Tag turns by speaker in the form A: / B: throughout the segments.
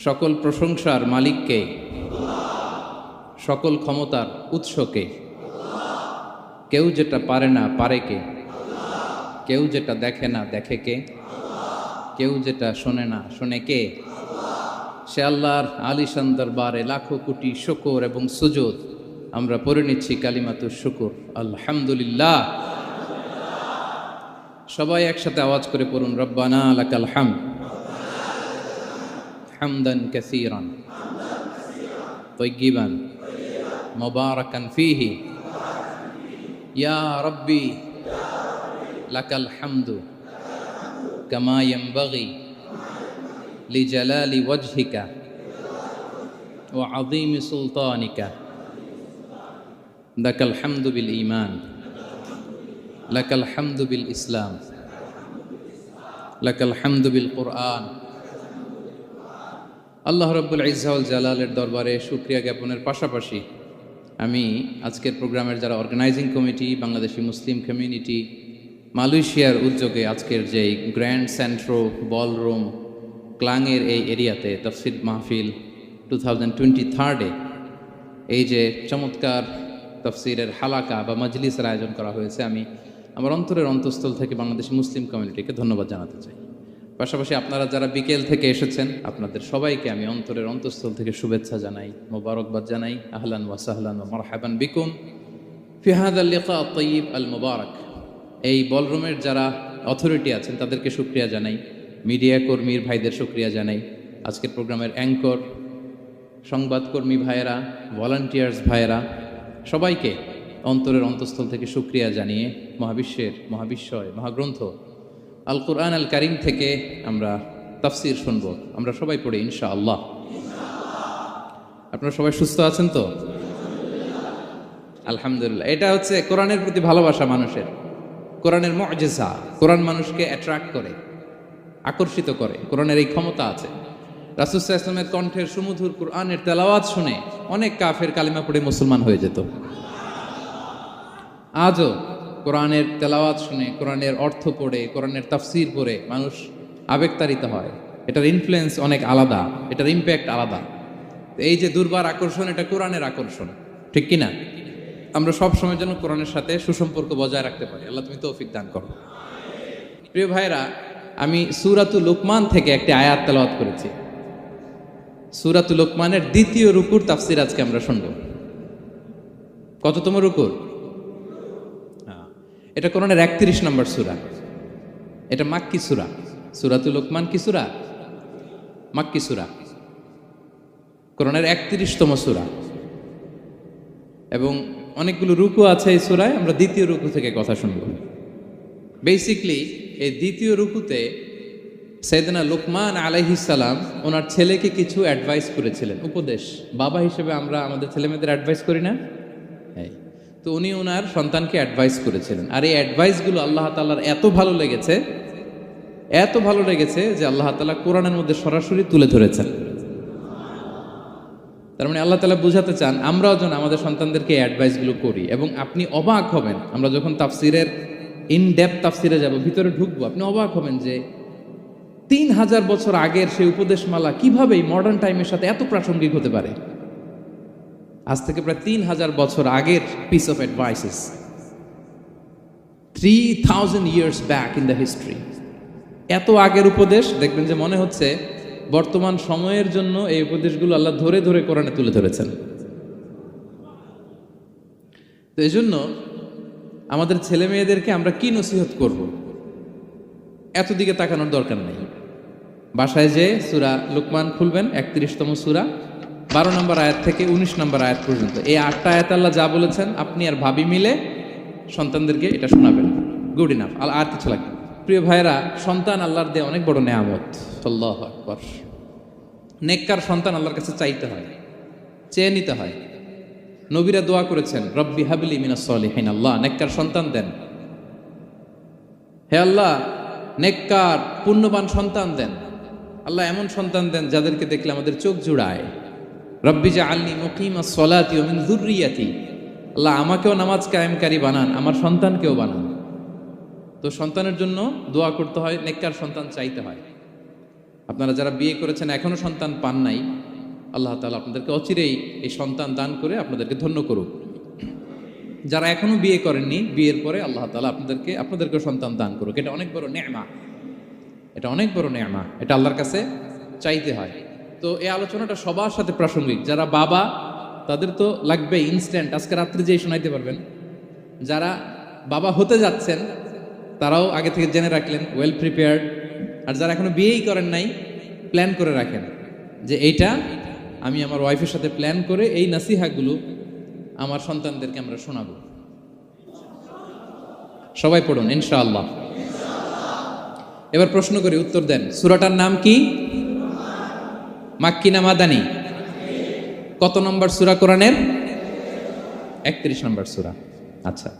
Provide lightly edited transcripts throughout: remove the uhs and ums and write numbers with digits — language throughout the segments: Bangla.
A: সকল প্রশংসার মালিককে, সকল ক্ষমতার উৎসকে। কেউ যেটা পারে না পারে কে, কেউ যেটা দেখে না দেখে কে, কেউ যেটা শোনে না শোনে কে। সে আল্লাহর আলিশান দরবারে লাখো কোটি শুকর এবং সুজুদ আমরা পড়ে নিচ্ছি কালিমাতুশ শুকর, আলহামদুলিল্লাহ। সবাই একসাথে আওয়াজ করে পড়ুন, রব্বানা লাকাল হামদ হামদান কাসীরান তাইয়িবান মুবারাকান ফীহি ইয়া রাব্বি লাকাল হামদু কামা ইয়ানবাগি লিজালালি ওয়াজহিকা ওয়া আযীমি সুলতানিকা। লাকাল হামদু বিল ঈমান, লাকাল হামদু বিল ইসলাম, লাকাল হামদু বিল কুরআন। আল্লাহ রাব্বুল ইজ্জা ওয়াল জালালের দরবারে শুকরিয়া জ্ঞাপনের পাশাপাশি আমি আজকের প্রোগ্রামের যারা অর্গানাইজিং কমিটি, বাংলাদেশি মুসলিম কমিউনিটি, মালয়েশিয়ার উদ্যোগে আজকের যে গ্র্যান্ড সেন্ট্রো বলরুম ক্লাংয়ের এই এরিয়াতে তাফসির মাহফিল 2023 এই যে চমৎকার তাফসিরের হালাকা বা মজলিসের আয়োজন করা হয়েছে, আমি আমার অন্তরের অন্তঃস্থল থেকে বাংলাদেশি মুসলিম কমিউনিটিকে ধন্যবাদ জানাতে চাই। পাশাপাশি আপনারা যারা বিকেল থেকে এসেছেন আপনাদের সবাইকে আমি অন্তরের অন্তঃস্থল থেকে শুভেচ্ছা জানাই, মোবারকবাদ জানাই। আহলান ওয়া সাহলান ওয়া মারহাবান বিকুম ফি হাযাল লিকা আত-তাইয়িব আল মুবারক। এই বলরুমের যারা অথরিটি আছেন তাদেরকে শুকরিয়া জানাই, মিডিয়া কর্মীর ভাইদের শুকরিয়া জানাই, আজকের প্রোগ্রামের অ্যাঙ্কর, সংবাদকর্মী ভাইয়েরা, ভলান্টিয়ার্স ভাইয়েরা, সবাইকে অন্তরের অন্তঃস্থল থেকে শুকরিয়া জানিয়ে মহাবিশ্বয় মহাগ্রন্থ আল কুরআন আল কারীম থেকে আমরা তাফসির শুনব। আমরা সবাই পড়ি ইনশাআল্লাহ। আপনারা সবাই সুস্থ আছেন তো? আলহামদুলিল্লাহ। এটা হচ্ছে কোরআনের প্রতি ভালোবাসা মানুষের, কোরআনের মুআজিজা। কোরআন মানুষকে অ্যাট্রাক্ট করে, আকর্ষিত করে। কোরআনের এই ক্ষমতা আছে। রাসূল সাল্লাল্লাহু আলাইহি ওয়াসাল্লামের কণ্ঠের সুমধুর কোরআনের তেলাওয়াত শুনে অনেক কাফের কালিমা পড়ে মুসলমান হয়ে যেত। আজও কোরআনের তেলাওয়াত শুনে, কোরআনের অর্থ পড়ে, কোরআনের তাফসির পড়ে মানুষ আবেগতাড়িত হয়। এটার ইনফ্লুয়েন্স অনেক আলাদা, এটার ইম্প্যাক্ট আলাদা। এই যে দুর্বার আকর্ষণ, এটা কোরআনের আকর্ষণ, ঠিক কিনা? আমরা সব সময় যেন কোরআনের সাথে সুসম্পর্ক বজায় রাখতে পারি। আল্লাহ তুমি তৌফিক দান করো। প্রিয় ভাইরা, আমি সূরাতুল লুকমান থেকে একটি আয়াত তেলাওয়াত করেছি। সূরাতুল লুকমানের দ্বিতীয় রুকুর তাফসির আজকে আমরা শুনব। কততম রুকুর? এটা কোরআনের 31 নম্বর সূরা। এটা মাক্কি সূরা। সূরাতুল লুকমান কি সূরা? মাক্কি সূরা। কোরআনের 31তম সূরা এবং অনেকগুলো রুকু আছে এই সূরায়। আমরা দ্বিতীয় রুকু থেকে কথা শুনব। বেসিকলি এই দ্বিতীয় রুকুতে সাইয়েদনা লুকমান আলাইহিস সালাম ওনার ছেলেকে কিছু অ্যাডভাইস করেছিলেন, উপদেশ। বাবা হিসেবে আমরা আমাদের ছেলেমেয়েদের অ্যাডভাইস করি না? হ্যাঁ। তো উনি ওনার সন্তানকে অ্যাডভাইস করেছিলেন। আর এই অ্যাডভাইসগুলো আল্লাহ তাআলার এত ভালো লেগেছে যে আল্লাহ তাআলা কোরআনের মধ্যে সরাসরি তুলে ধরেছেন। তার মানে আল্লাহ তাআলা বুঝাতে চান আমরাও যেন আমাদের সন্তানদেরকে এই অ্যাডভাইসগুলো করি। এবং আপনি অবাক হবেন, আমরা যখন তাফসিরের ইনডেপথ তাফসিরে যাব, ভিতরে ঢুকবো, আপনি অবাক হবেন যে 3000 বছর আগের সেই উপদেশমালা কিভাবে মডার্ন টাইমের সাথে এত প্রাসঙ্গিক হতে পারে। আজ থেকে প্রায় 3000 বছর আগের piece of advises, 3000 years back in the history. এত আগের উপদেশ, দেখবেন যে মনে হচ্ছে বর্তমান সময়ের জন্য এই উপদেশগুলো আল্লাহ ধরে ধরে কোরআনে তুলে ধরেছেন। তো এই জন্য আমাদের ছেলে মেয়েদেরকে আমরা কি নসিহত করব, এত দিকে তাকানোর দরকার নেই। বাসায় যে সূরা লুকমান খুলবেন, 31তম সূরা, 12 নম্বর আয়াত থেকে 19 নম্বর আয়াত পর্যন্ত। এই 8টা আয়াত আল্লাহ যা বলেছেন আপনি আর ভাবি মিলে সন্তানদেরকে এটা শোনাবেন। গুড ইনাফ, আর কিছু লাগবে। প্রিয় ভাইরা, সন্তান আল্লাহর দেয়া অনেক বড় নেয়ামত। আল্লাহু আকবার। নেককার সন্তান আল্লাহর কাছে চাইতে হয়, চেয়ে নিতে হয়। নবীরা দোয়া করেছেন, রব্বি হাবলি মিনাস সলিহিন, আল্লাহ নেককার সন্তান দেন। হে আল্লাহ, নেককার পুণ্যবান সন্তান দেন। আল্লাহ এমন সন্তান দেন যাদেরকে দেখলে আমাদের চোখ জুড়ায়। রব্বি জাআলনি মুকিমাস সলাতি ওয়া মিন যুররিয়াতি, আল্লাহ আমাকেও নামাজ কায়েমকারী বানান, আমার সন্তানকেও বানান। তো সন্তানের জন্য দোয়া করতে হয়, নেককার সন্তান চাইতে হয়। আপনারা যারা বিয়ে করেছেন এখনো সন্তান পান নাই, আল্লাহ তাআলা আপনাদেরকে অচিরেই এই সন্তান দান করে আপনাদেরকে ধন্য করুক। যারা এখনো বিয়ে করেননি, বিয়ের পরে আল্লাহ তাআলা আপনাদেরকে সন্তান দান করুক। এটা অনেক বড় নেয়ামা, এটা অনেক বড় নেয়ামা, এটা আল্লাহর কাছে চাইতে হয়। তো এই আলোচনাটা সবার সাথে প্রাসঙ্গিক। যারা বাবা তাদের তো লাগবে ইনস্ট্যান্ট, আজকে রাত্রে যেই শোনাইতে পারবেন। যারা বাবা হতে যাচ্ছেন তারাও আগে থেকে জেনে রাখলেন, ওয়েল প্রিপেয়ার্ড। আর যারা এখনো বিয়েই করেন নাই, প্ল্যান করে রাখেন যে এইটা আমি আমার ওয়াইফের সাথে প্ল্যান করে এই নাসিহাগুলো আমার সন্তানদেরকে আমরা শোনাবো। সবাই পড়ুন ইনশাআল্লাহ। এবার প্রশ্ন করি, উত্তর দেন। সূরাটার নাম কি? মাক্কি না মাদানী? কত নম্বর সূরা কোরআনের? 31 নম্বর সূরা। আচ্ছা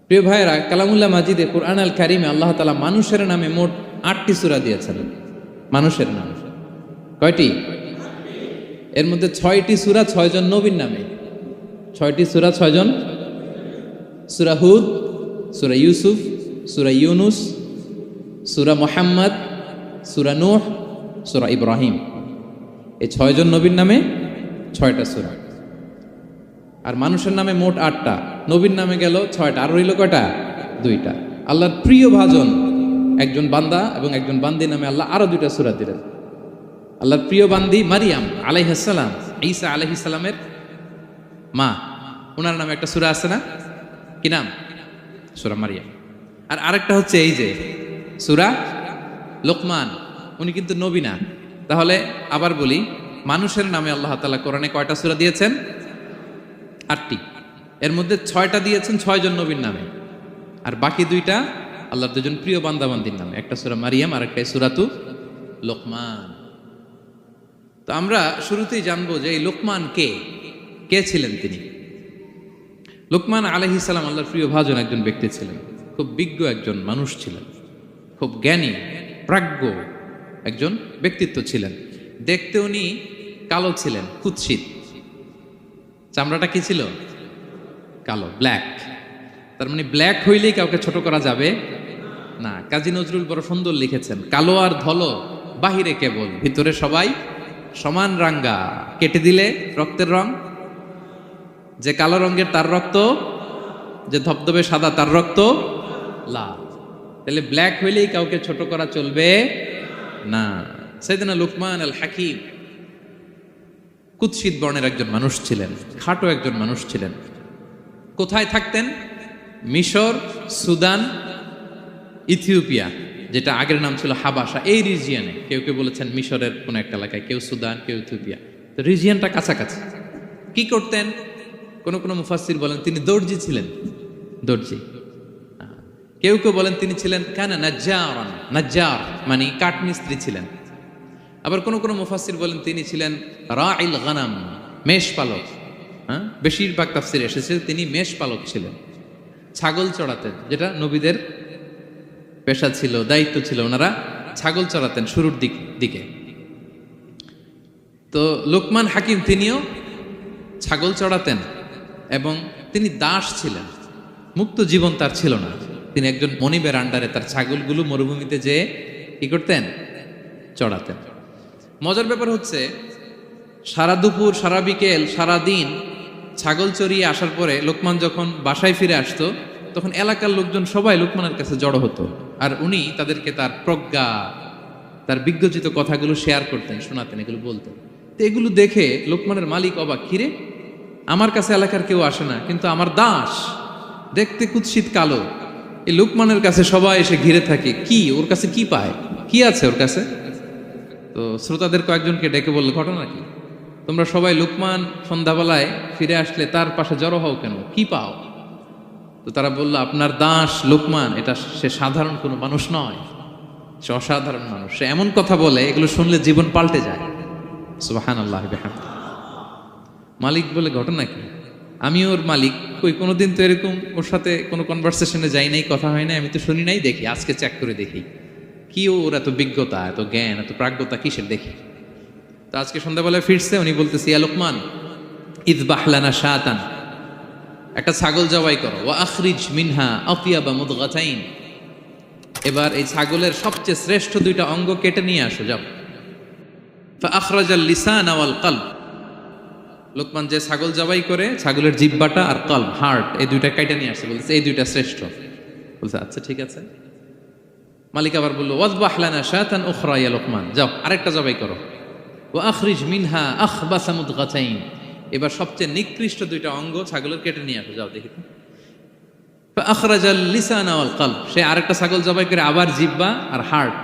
A: প্রিয় ভাইয়েরা, কালামুল্লাহ মাজিদে কুরআন আল কারিমে আল্লাহ তাআলা মানুষের নামে মোট 8টি সূরা দিয়েছেন। মানুষের নামে কয়টি? এর মধ্যে 6টি সূরা 6 জন নবীর নামে। 6টি সূরা 6 জন। সূরা হুদ, সূরা ইউসুফ, সূরা ইউনুস, সূরা মুহাম্মদ, সূরা নূহ, সূরা ইব্রাহিম। এই 6 জন নবীর নামে 6টা সূরা। আর মানুষের নামে মোট 8টা, নবীর নামে গেল 6টা, আর রইল কয়টা? 2টা। আল্লাহর প্রিয় ভাজন একজন বান্দা এবং একজন বান্দি নামে আল্লাহ আরো 2টা সূরা দিলেন। আল্লাহর প্রিয় বান্দি মারিয়াম আলাইহিস সালাম, ঈসা আলাইহিস সালামের মা, ওনার নামে একটা সূরা আছে না? কি নাম? সূরা মারিয়াম। আর আরেকটা হচ্ছে এই যে সূরা লোকমান, উনি কিন্তু নবী না। তাহলে আবার বলি, মানুষের নামে আল্লাহ তাআলা কোরআনে কয়টা সূরা দিয়েছেন? 8টি। এর মধ্যে 6টা দিয়েছেন 6 জন নবীর নামে, আর বাকি 2টা আল্লাহর 2জন প্রিয় বান্দাবান্দির নামে। একটা সূরা মারিয়াম আর একটা সূরাতু লোকমান। তো আমরা শুরুতেই জানবো যে এই লোকমান কে ছিলেন তিনি। লোকমান আলাইহিস সালাম আল্লাহর প্রিয় ভাজন একজন ব্যক্তি ছিলেন, খুব বিজ্ঞ একজন মানুষ ছিলেন, খুব জ্ঞানী প্রাজ্ঞ একজন ব্যক্তিত্ব ছিলেন। দেখতে উনি কালো ছিলেন, কুৎসিত। চামড়াটা কি ছিল? কালো, ব্ল্যাক। তার মানে ব্ল্যাক হইলেই কাউকে ছোট করা যাবে না। কাজী নজরুল বড় সুন্দর লিখেছেন, কালো আর ধলো বাহিরে কেবল, ভিতরে সবাই সমান রাঙ্গা। কেটে দিলে রক্তের রং, যে কালো রঙের তার রক্ত, যে ধবধবে সাদা তার রক্ত লাল। তাহলে ব্ল্যাক হইলেই কাউকে ছোট করা চলবে না। সাইয়েদনা লুকমান আল হাকিম কুৎসিত বর্ণের একজন মানুষ ছিলেন, খাটো একজন মানুষ ছিলেন। কোথায় থাকতেন? মিশর, সুদান, ইথিওপিয়া, যেটা আগের নাম ছিল হাবাসা, এই রিজিয়নে। কেউ কেউ বলেছেন মিশরের কোন একটা এলাকায়, কেউ সুদান, কেউ ইথিওপিয়া। তো রিজিয়নটা কাছাকাছি। কি করতেন? কোন কোন মুফাসসির বলেন তিনি দর্জি ছিলেন, দর্জি। কেউ কেউ বলেন তিনি ছিলেন কানা নাজ্জারান, নাজ্জার মানে কাঠমিস্ত্রি ছিলেন। আবার কোন কোন মুফাসসির বলেন তিনি ছিলেন রাইল গানাম, মেষ পালক। বেশিরভাগ তাফসিরে এসেছে তিনি মেষ পালক ছিলেন, ছাগল চড়াতেন, যেটা নবীদের পেশা ছিল, দায়িত্ব ছিল। ওনারা ছাগল চড়াতেন শুরুর দিকে। তো লোকমান হাকিম তিনিও ছাগল চড়াতেন এবং তিনি দাস ছিলেন, মুক্ত জীবন তার ছিল না। তিনি একজন মনিবের আন্ডারে তার ছাগলগুলো মরুভূমিতে যেয়ে কি করতেন? চড়াতেন। মজার ব্যাপার হচ্ছে, সারা দুপুর, সারা বিকেল, সারা দিন ছাগল চড়িয়ে আসার পরে লোকমান যখন বাসায় ফিরে আসতো, তখন এলাকার লোকজন সবাই লোকমানের কাছে জড়ো হতো, আর উনি তাদেরকে তার প্রজ্ঞা, তার বিজ্ঞচিত কথাগুলো শেয়ার করতেন, শোনাতেন, এগুলো বলতেন। তো এগুলো দেখে লোকমানের মালিক অবাক, কিরে আমার কাছে এলাকার কেউ আসে না, কিন্তু আমার দাস দেখতে কুৎসিত কালো, এই লোকমানের কাছে সবাই এসে ঘিরে থাকে, কি ওর কাছে কি পায়, কি আছে ওর কাছে? তো শ্রোতাদের কয়েকজনকে ডেকে বলল, ঘটনা কি? তোমরা সবাই লোকমান সন্ধ্যাবেলায় ফিরে আসলে তার পাশে জড়ো হও কেন, কি পাও? তো তারা বলল, আপনার দাস লোকমান, এটা সে সাধারণ কোনো মানুষ নয়, সে অসাধারণ মানুষ। সে এমন কথা বলে এগুলো শুনলে জীবন পাল্টে যায়। সুবহানাল্লাহ বিহামদিহি। মালিক বলে, ঘটনা কি? আমি ওর মালিক, কই কোনোদিন তো এরকম ওর সাথে কোনো কনভারসেশনে যাই নাই, কথা হয় নাই, আমি তো শুনি নাই, দেখি আজকে চেক করে দেখি কি ওর এত বিজ্ঞতা, এত জ্ঞান, এত প্রাজ্ঞতা কিসের দেখি। তো আজকে সন্ধ্যাবেলায় ফিরছে, উনি বলতেছে, ইয়া লোকমান ইযবাহ লানা শাতান, একটা ছাগল জবাই করো, ওয়া আখরিজ মিনহা আতিয়াবা মুদগাতাইন, এবার এই ছাগলের সবচেয়ে শ্রেষ্ঠ দুইটা অঙ্গ কেটে নিয়ে আসো, যাও। ফাআখরাজাল লিসান ওয়াল কলব, লোকমান যে ছাগল জবাই করে ছাগলের জিহ্বাটা আর কলব, হার্ট, এই দুইটা কেটে নিয়ে আসছে, বলছে এই দুইটা শ্রেষ্ঠ। বলছে আচ্ছা ঠিক আছে। মালিক আবার বললো ওয়াজবাহ লানা শাতান উখরা ইয়া লোকমান, যাও আরেকটা জবাই করো। ওয়া আখরিজ মিনহা আখবাসা মুদগাতাইন, এবার সবচেয়ে নিকৃষ্ট দুইটা অঙ্গ ছাগলের কেটে নিয়ে আসো, যাও দেখি তো। ফাআখরাজাল লিসান ওয়াল কলব, সে আরেকটা ছাগল জবাই করে আবার জিহ্বা আর হার্ট,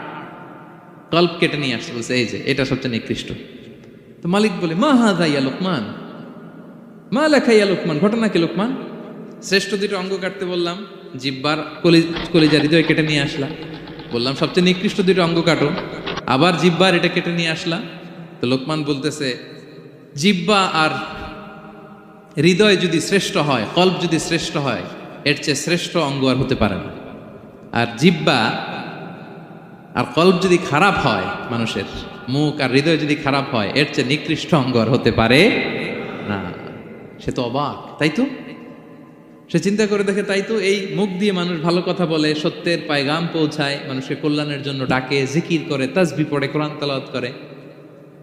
A: কলব কেটে নিয়ে আসছে, বলছে এই যে এটা সবচেয়ে নিকৃষ্ট। তো মালিক বলে মা হাযা ইয়া লোকমান, মা লাকা ইয়া লোকমান, ঘটনা কি লোকমান? শ্রেষ্ঠ দুটো অঙ্গ কাটতে বললাম, জিহ্বার কলিজা হৃদয় কেটে নিয়ে আসলা, বললাম সবচেয়ে নিকৃষ্ট দুটো অঙ্গ কাটো, আবার জিহ্বার এটা কেটে নিয়ে আসলা। তো লোকমান বলতেছে জিহ্বা আর হৃদয় যদি শ্রেষ্ঠ হয়, কলব যদি শ্রেষ্ঠ হয়, এর চেয়ে শ্রেষ্ঠ অঙ্গ আর হতে পারে না। আর জিহ্বা আর কলব যদি খারাপ হয়, মানুষের মুখ আর হৃদয় যদি খারাপ হয়, এর চেয়ে নিকৃষ্ট অঙ্গ আর হতে পারে না। সে তো অবাক, তাই তো? সে চিন্তা করে দেখে, তাই তো, এই মুখ দিয়ে মানুষ ভালো কথা বলে, সত্যের পায়গাম পৌঁছায়, মানুষের কল্যাণের জন্য ডাকে, জিকির করে, তাসবিহ পড়ে, কোরআন তেলাওয়াত করে,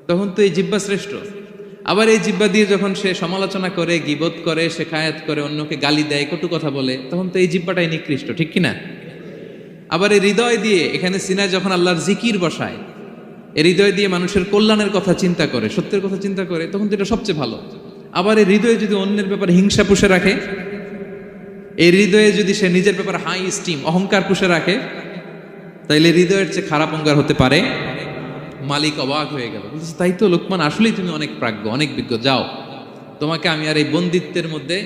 A: তখন তো এই জিহ্বা শ্রেষ্ঠ। আবার এই জিহ্বা দিয়ে যখন সে সমালোচনা করে, গীবত করে, শেখায়াত করে, অন্যকে গালি দেয়, কটু কথা বলে, তখন তো এই জিহ্বাটাই নিকৃষ্ট, ঠিক কিনা? আবার এই হৃদয় দিয়ে, এখানে সিনায় যখন আল্লাহর জিকির বসায়, এই হৃদয় দিয়ে মানুষের কল্যাণের কথা চিন্তা করে, সত্যের কথা চিন্তা করে, তখন তো এটা সবচেয়ে ভালো। আবার এই হৃদয়ে যদি অন্যের ব্যাপারে হিংসা পুষে রাখে, এই হৃদয়ে যদি সে নিজের ব্যাপারে হাই স্টিম, অহংকার পুষে রাখে, তাইলে হৃদয়ের চেয়ে খারাপ অঙ্গার হতে পারে? মালিক অবাক হয়ে গেল, বলছে তাই তো লোকমান, আসলেই তুমি অনেক প্রাজ্ঞ, অনেক বিজ্ঞ, যাও, তোমাকে আমি আর এই বন্দিত্বের মধ্যে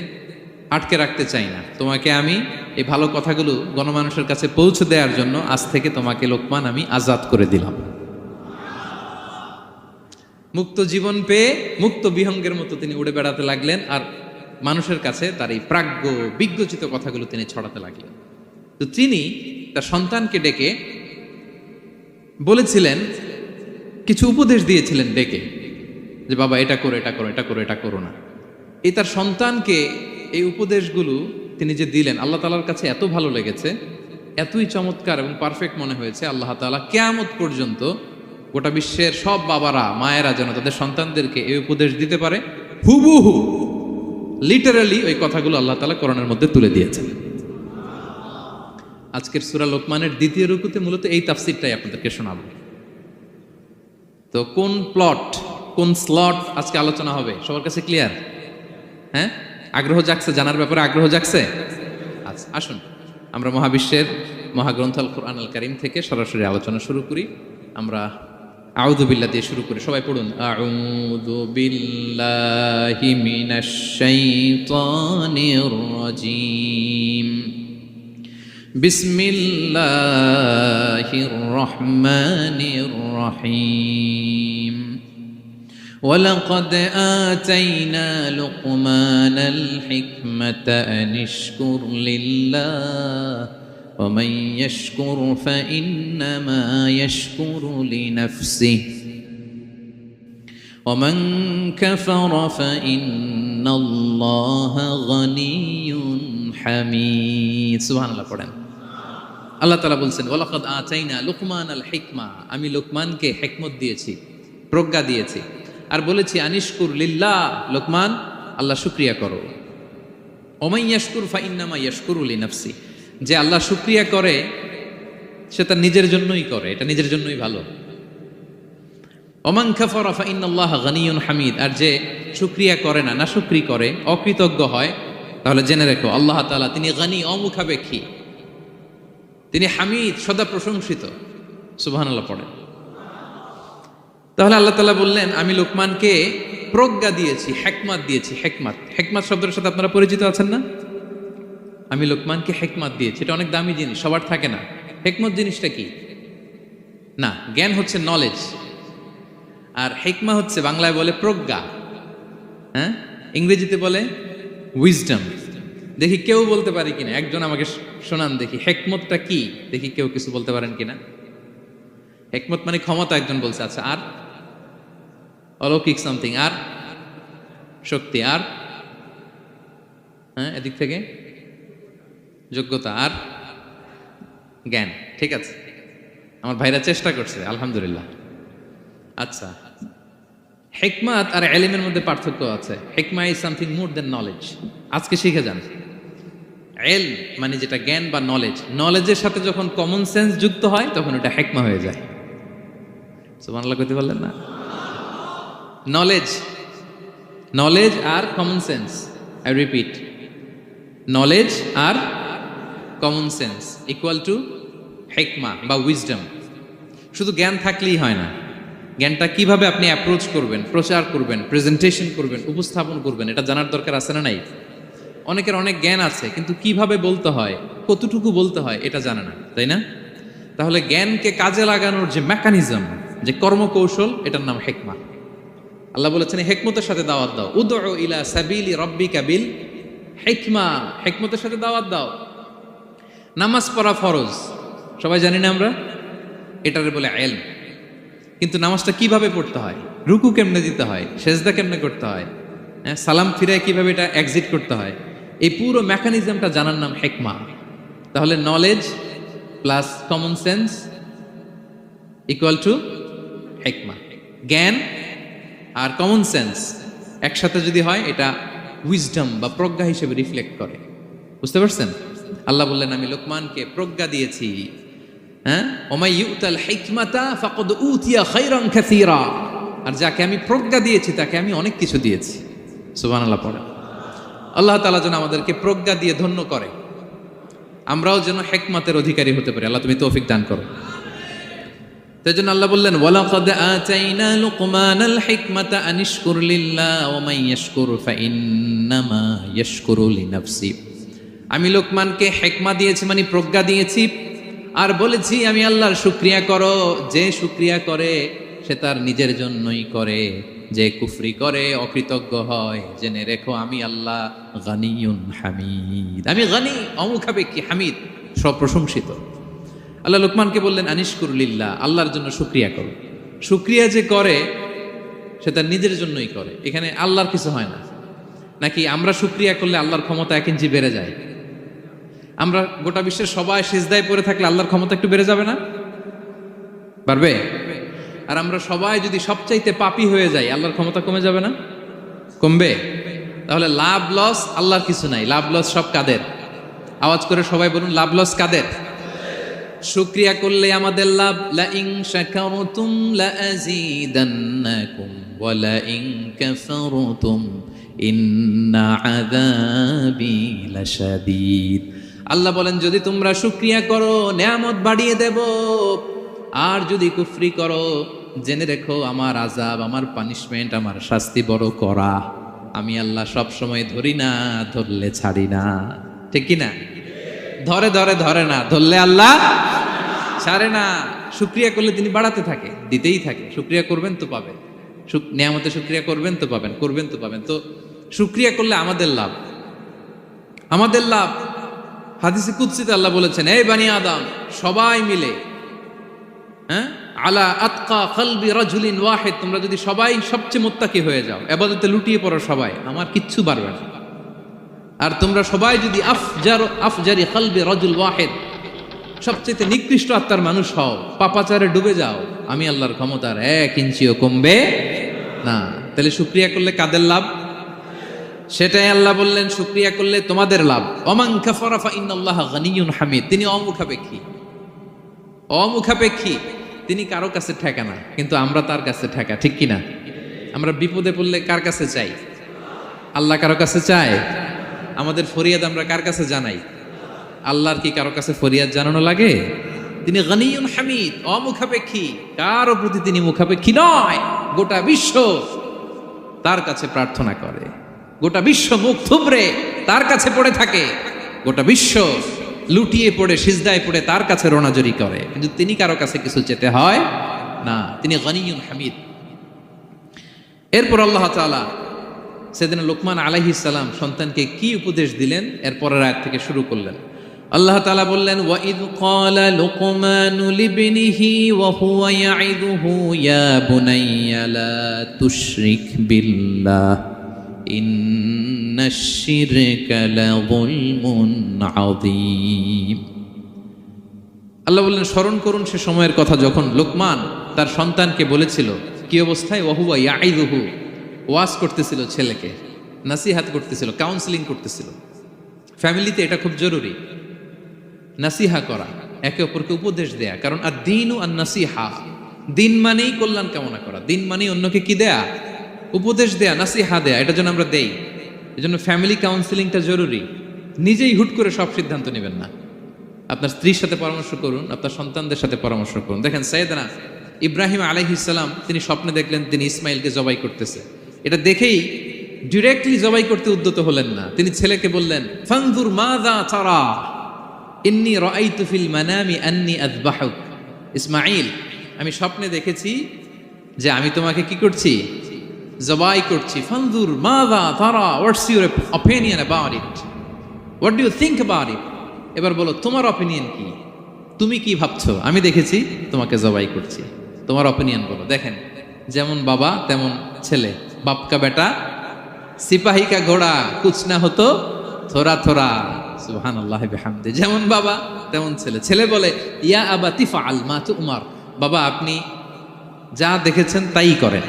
A: আটকে রাখতে চাই না, তোমাকে আমি এই ভালো কথাগুলো গণমানুষের কাছে পৌঁছে দেওয়ার জন্য আজ থেকে তোমাকে লোকমান আমি আজাদ করে দিলাম। মুক্ত জীবন পেয়ে মুক্ত বিহঙ্গের মতো তিনি উড়ে বেড়াতে লাগলেন, আর মানুষের কাছে তার এই প্রাজ্ঞ বিজ্ঞচিত কথাগুলো তিনি ছড়াতে লাগলেন। তো তিনি তার সন্তানকে ডেকে বলেছিলেন, কিছু উপদেশ দিয়েছিলেন ডেকে, যে বাবা এটা করো, এটা করো, এটা করো, এটা করো না। এই তার সন্তানকে এই উপদেশগুলো তিনি যে দিলেন, আল্লাহ তাআলার কাছে এত ভালো লেগেছে, এতই চমৎকার এবং পারফেক্ট মনে হয়েছে, আল্লাহ তাআলা কিয়ামত পর্যন্ত গোটা বিশ্বের সব বাবারা মায়েরা যেন তাদের সন্তানদেরকে এই উপদেশ দিতে পারে, হুবহু লিটারালি ওই কথাগুলো আল্লাহ তাআলা কোরআনের মধ্যে তুলে দিয়েছেন। আজকের সূরা লোকমানের দ্বিতীয় রুকুতে মূলত এই তাফসীরটাই আপনাদেরকে শোনাবো। তো কোন প্লট, কোন স্লট আজকে আলোচনা হবে, সবার কাছে ক্লিয়ার? হ্যাঁ, আগ্রহ জাগছে, জানার ব্যাপারে আগ্রহ জাগছে? আচ্ছা, আসুন আমরা মহাবিশ্বের মহাগ্রন্থ আল কুরআন আল কারীম থেকে সরাসরি আলোচনা শুরু করি। আমরা আউযু বিল্লাহ দিয়ে শুরু করি, সবাই পড়ুন আউযু বিল্লাহি মিনাশ শাইতানির রাজীম, বিসমিল্লাহির রহমানির রহিম। ولقد آتينا لقمان الحكمة أن اشكر لله ومن يشكر فإنما يشكر لنفسه ومن كفر فإن الله غني حميد। سبحان الله পড়েন। আল্লাহ তাআলা বলছেন ওয়ালাকাদ আতাইনা লুকমানাল হিকমা, আমি লোকমানকে হিকমত দিয়েছি, প্রজ্ঞা দিয়েছি, আর বলেছি আনিশকুর লিল্লাহ, লোকমান আল্লাহ শুকরিয়া করো। ওমান ইয়াশকুর ফাইন্নামা ইয়াশকুরু লিনাফসি, যে আল্লাহ শুকরিয়া করে সে তার নিজের জন্যই করে, এটা নিজের জন্যই ভালো। ওমান কাফারা ফাইন্নাল্লাহা গানিয়ুন হামিদ, আর যে শুকরিয়া করে না, নাশুকরি করে, অকৃতজ্ঞ হয়, তাহলে জেনে রেখো আল্লাহ তাআলা তিনি গানি, অমুখাপেক্ষী, তিনি হামিদ, সদা প্রশংসিত। সুবহানাল্লাহ পড়েন। তাহলে আল্লাহ তাআলা বললেন আমি লোকমানকে প্রজ্ঞা দিয়েছি, হিকমত দিয়েছি। হিকমত, হিকমত শব্দের সাথে আপনারা পরিচিত আছেন না? আমি লোকমানকে হিকমত দিয়েছি, এটা অনেক দামি জিনিস, সবার থাকে না। হিকমত জিনিসটা কি? না, জ্ঞান হচ্ছে নলেজ, আর হিকমা হচ্ছে বাংলায় বলে প্রজ্ঞা, হ্যাঁ, ইংরেজিতে বলে উইজডম। দেখি কেউ বলতে পারে কিনা, একজন আমাকে শোনান দেখি হিকমতটা কি, দেখি কেউ কিছু বলতে পারেন কিনা। হিকমত মানে ক্ষমতা, একজন বলছে। আচ্ছা, আর অলৌকিক সামথিং, আর শক্তি, আর হ্যাঁ এদিক থেকে যোগ্যতা, আর জ্ঞান, ঠিক আছে, আমার ভাইরা চেষ্টা করছে, আলহামদুলিল্লাহ। আচ্ছা, হিকমাত আর ইলমের মধ্যে পার্থক্য আছে। হিকমা is something more than knowledge. আজকে শিখে যান। ইলম মানে যেটা জ্ঞান বা নলেজ, নলেজের সাথে যখন কমন সেন্স যুক্ত হয় তখন ওটা হিকমা হয়ে যায়। সুবহানাল্লাহ কইতে পারলেন না? নলেজ, নলেজ আর common sense, I repeat, knowledge আর কমন সেন্স ইকুয়াল টু হিকমা বা উইজডম। শুধু জ্ঞান থাকলেই হয় না, জ্ঞানটা কিভাবে আপনি অ্যাপ্রোচ করবেন, প্রচার করবেন, প্রেজেন্টেশন করবেন, উপস্থাপন করবেন, এটা জানার দরকার আছে না নাই? অনেকের অনেক জ্ঞান আছে কিন্তু কিভাবে বলতে হয়, কতটুকু বলতে হয় এটা জানে না, তাই না? তাহলে জ্ঞানকে কাজে লাগানোর যে মেকানিজম, যে কর্মকৌশল, এটার নাম হিকমা। আল্লাহ বলেছেন হিকমতের সাথে দাওয়াত দাও, উদউ ইলা সাবিলি রাব্বিকা বিল হিকমা, হিকমতের সাথে দাওয়াত দাও। নামাজ পড়া ফরজ, সবাই জানি না আমরা, এটারে বলে ইলম। কিন্তু নামাজটা কিভাবে পড়তে হয়, রুকু কেমনে দিতে হয়, সেজদা কেমনে করতে হয়, সালাম ফিরায় কিভাবে এটা এক্সিট করতে হয়, এই পুরো মেকানিজমটা জানার নাম হিকমা। তাহলে knowledge plus common sense equal to হিকমা। জ্ঞান আর কমন সেন্স একসাথে যদি হয় এটা উইজডম বা প্রজ্ঞা হিসেবে রিফ্লেক্ট করে। বুঝতে পারছেন? আল্লাহ বললেন আমি লোকমানকে প্রজ্ঞা দিয়েছি। হ্যাঁ, ওমাই ইউতাল হিকমাতা ফাকাদ উতিয়া খায়রান কাসীরা, আর যাকে আমি প্রজ্ঞা দিয়েছি তাকে আমি অনেক কিছু দিয়েছি। সুবহানাল্লাহ পড়ে। আল্লাহ তাআলা যেন আমাদেরকে প্রজ্ঞা দিয়ে ধন্য করে, আমরাও যেন হিকমতের অধিকারী হতে পারি। আল্লাহ তুমি তৌফিক দান করো। তাই জন্য আল্লাহ বললেন ওয়ালাকাদ আতাইনা লুকমানাল হিকমাতা আনিশকুর লিল্লাহ ওয়া মান ইয়াশকুর ফাইন্নামা ইয়াশকুরু লিনাফসি। আমি লোকমানকে হিকমা দিয়েছি মানে প্রজ্ঞা দিয়েছি, আর বলেছি আমি আল্লাহর শুকরিয়া করো। যে শুকরিয়া করে সে তার নিজের জন্যই করে, যে কুফরি করে অকৃতজ্ঞ হয় জেনে রেখো আমি আল্লাহ গানিয়ুন হামিদ। আমি গানি, অমুখাপেক্ষী, হামিদ, সপ্রশংসিত। আল্লাহ লোকমানকে বললেন আনিশকুর লিল্লাহ, আল্লাহর জন্য শুকরিয়া করো। শুকরিয়া যে করে সে তার নিজের জন্যই করে, এখানে আল্লাহর কিছু হয় না। নাকি আমরা শুকরিয়া করলে আল্লাহর ক্ষমতা 1 ইঞ্চি বেড়ে যায়? আমরা গোটা বিশ্বের সবাই সিজদায় পড়ে থাকলে আল্লাহর ক্ষমতা একটু বেড়ে যাবে না? পারবে? আর আমরা সবাই যদি সবচাইতে পাপী হয়ে যাই আল্লাহর ক্ষমতা কমে যাবে না? কমবে। তাহলে লাভ লস আল্লাহর কিছু নাই, লাভ লস সব কাদের? আওয়াজ করে সবাই বলুন, লাভ লস কাদের? শুকরিয়া করলে আমাদের লাভ। লা ইন শাকারতুম লা আযীদান্নাকুম ওয়া লা ইন কাফারতুম ইন্না আযাবি লাশাদীদ। আল্লাহ বলেন যদি তোমরা শুকরিয়া করো নেয়ামত বাড়িয়ে দেব, আর যদি কুফরি করো জেনে রেখো আমার আযাব, আমার পানিশমেন্ট, আমার শাস্তি বড় কড়া। আমি আল্লাহ সব সময় ধরি না, ধরলে ছাড়ি না। ঠিক কি না? ধরে ধরে ধরে না, ধরলে আল্লাহ ছাড়ে না। শুকরিয়া করলে তিনি বাড়াতে থাকে, দিতেই থাকে। শুকরিয়া করবেন তো পাবেন, নিয়ামতে শুকরিয়া করবেন তো পাবেন, করবেন তো পাবেন। তো শুকরিয়া করলে আমাদের লাভ, আমাদের লাভ। হাদিসে কুদসিতে আল্লাহ বলেছেন এই বানি আদম সবাই মিলে, হ্যাঁ, আলা আতকা কলবি রাজুলিন ওয়াহিদ, তোমরা যদি সবাই সবচেয়ে মুত্তাকি হয়ে যাও, ইবাদতে লুটিয়ে পড়ো সবাই, আমার কিচ্ছু পারবে না। আর তোমরা সবাই যদি আফজারি কলবি রাজুল ওয়াহিদ, সবচেয়ে নিকৃষ্ট আত্মার মানুষ হও, পাপাচারে ডুবে যাও, আমি আল্লাহর ক্ষমতার 1 ইঞ্চিও কমবে না। তাহলে শুকরিয়া করলে কাদের লাভ? সেটাই আল্লাহ বললেন শুকরিয়া করলে তোমাদের লাভ। ওমান কাফারা ফা ইন্নাল্লাহা গানিয়ুন হামিদ। তিনি অমুখাপেক্ষী, অমুখাপেক্ষী, তিনি কারো কাছে ঠেকা না, কিন্তু আমরা তার কাছে ঠেকা। ঠিক কিনা? আমরা বিপদে পড়লে কার কাছে চাই? আল্লাহ কারো কাছে চায়? আমাদের ফরিয়াদ আমরা কার কাছে জানাই? আল্লাহর কি কারো কাছে ফরিয়াদ জানানো লাগে? তিনি গানিয়ুন হামিদ, অমুখাপেক্ষী, কারো প্রতি তিনি মুখাপেক্ষী নয়। গোটা বিশ্ব তার কাছে প্রার্থনা করে, গোটা বিশ্ব মুখ থুবড়ে তার কাছে পড়ে থাকে, গোটা বিশ্ব লুটিয়ে পড়ে সিজদায় পড়ে তার কাছে রোনাজরি করে, কিন্তু তিনি কারো কাছে কিছু চেতে হয় না। তিনি গানিয়ুন হামিদ। এরপর আল্লাহ তাআলা সেদিন লোকমান আলাইহিস সালাম সন্তানকে কি উপদেশ দিলেন এর পরের আয়াত থেকে শুরু করলেন। আল্লাহ তাআলা বললেন ওয়াইদ ক্বালা লুকমানু লিবনিহি ওয়া হুয়া ইয়াইদুহু ইয়া বুনাইয়া লা তুশরিক বিল্লাহ ইন্নাশ শিরকা লাযুলমুন আযীম। আল্লাহ বললেন স্মরণ করুন সে সময়ের কথা যখন লোকমান তার সন্তানকে বলেছিল, কি অবস্থায়, ওয়াহুয়া ইয়াইদুহু, ওয়াজ করতেছিল ছেলেকে, নাসিহাত করতেছিল, কাউন্সিলিং করতেছিল। ফ্যামিলিতে এটা খুব জরুরি, নাসিহা করা, একে অপরকে উপদেশ দেয়া। কারণ আর দিন ও আর নাসিহা, দিন মানেই কল্যাণ কামনা করা, দিন মানেই অন্যকে কি দেয়া, উপদেশ দেয়া, নাসিহা দেয়া। এটা যেন আমরা দেই। এজন্য ফ্যামিলি কাউন্সিলিংটা জরুরি। নিজেই হুট করে সব সিদ্ধান্ত নেবেন না। আপনার স্ত্রীর সাথে পরামর্শ করুন, আপনার সন্তানদের সাথে পরামর্শ করুন। দেখেন সাইয়েদনা ইব্রাহিম আলাইহিস সালাম, তিনি স্বপ্নে দেখলেন তিনি ইসমাইলকে জবাই করতেছে। এটা দেখেই ডিরেক্টলি জবাই করতে উদ্যত হলেন না। তিনি ছেলেকে বললেন, ফানজুর মাযা তারা ইন্নী রাআইতু ফিল মানামি আন্নী আযবাহুক। ইসমাইল, আমি স্বপ্নে দেখেছি যে আমি তোমাকে কি করছি, জবাই করছি। ফানজুর মাযা তারা, what's your opinion about it, what do you think about it. এবার বলো তোমার অপিনিয়ন কি, তুমি কি ভাবছো, আমি দেখেছি তোমাকে জবাই করছি, তোমার অপিনিয়ন বলো। দেখেন, যেমন বাবা তেমন ছেলে, বাপ কা বেটা সিপাহী কা ঘোড়া, কুছ না হতো থোড়া থোড়া। সুবহানাল্লাহি বিহামদি। যেমন বাবা তেমন ছেলে। ছেলে বলে, ইয়া আবাতি ফাআল মা তুমার, বাবা আপনি যা দেখেছেন তাই করেন।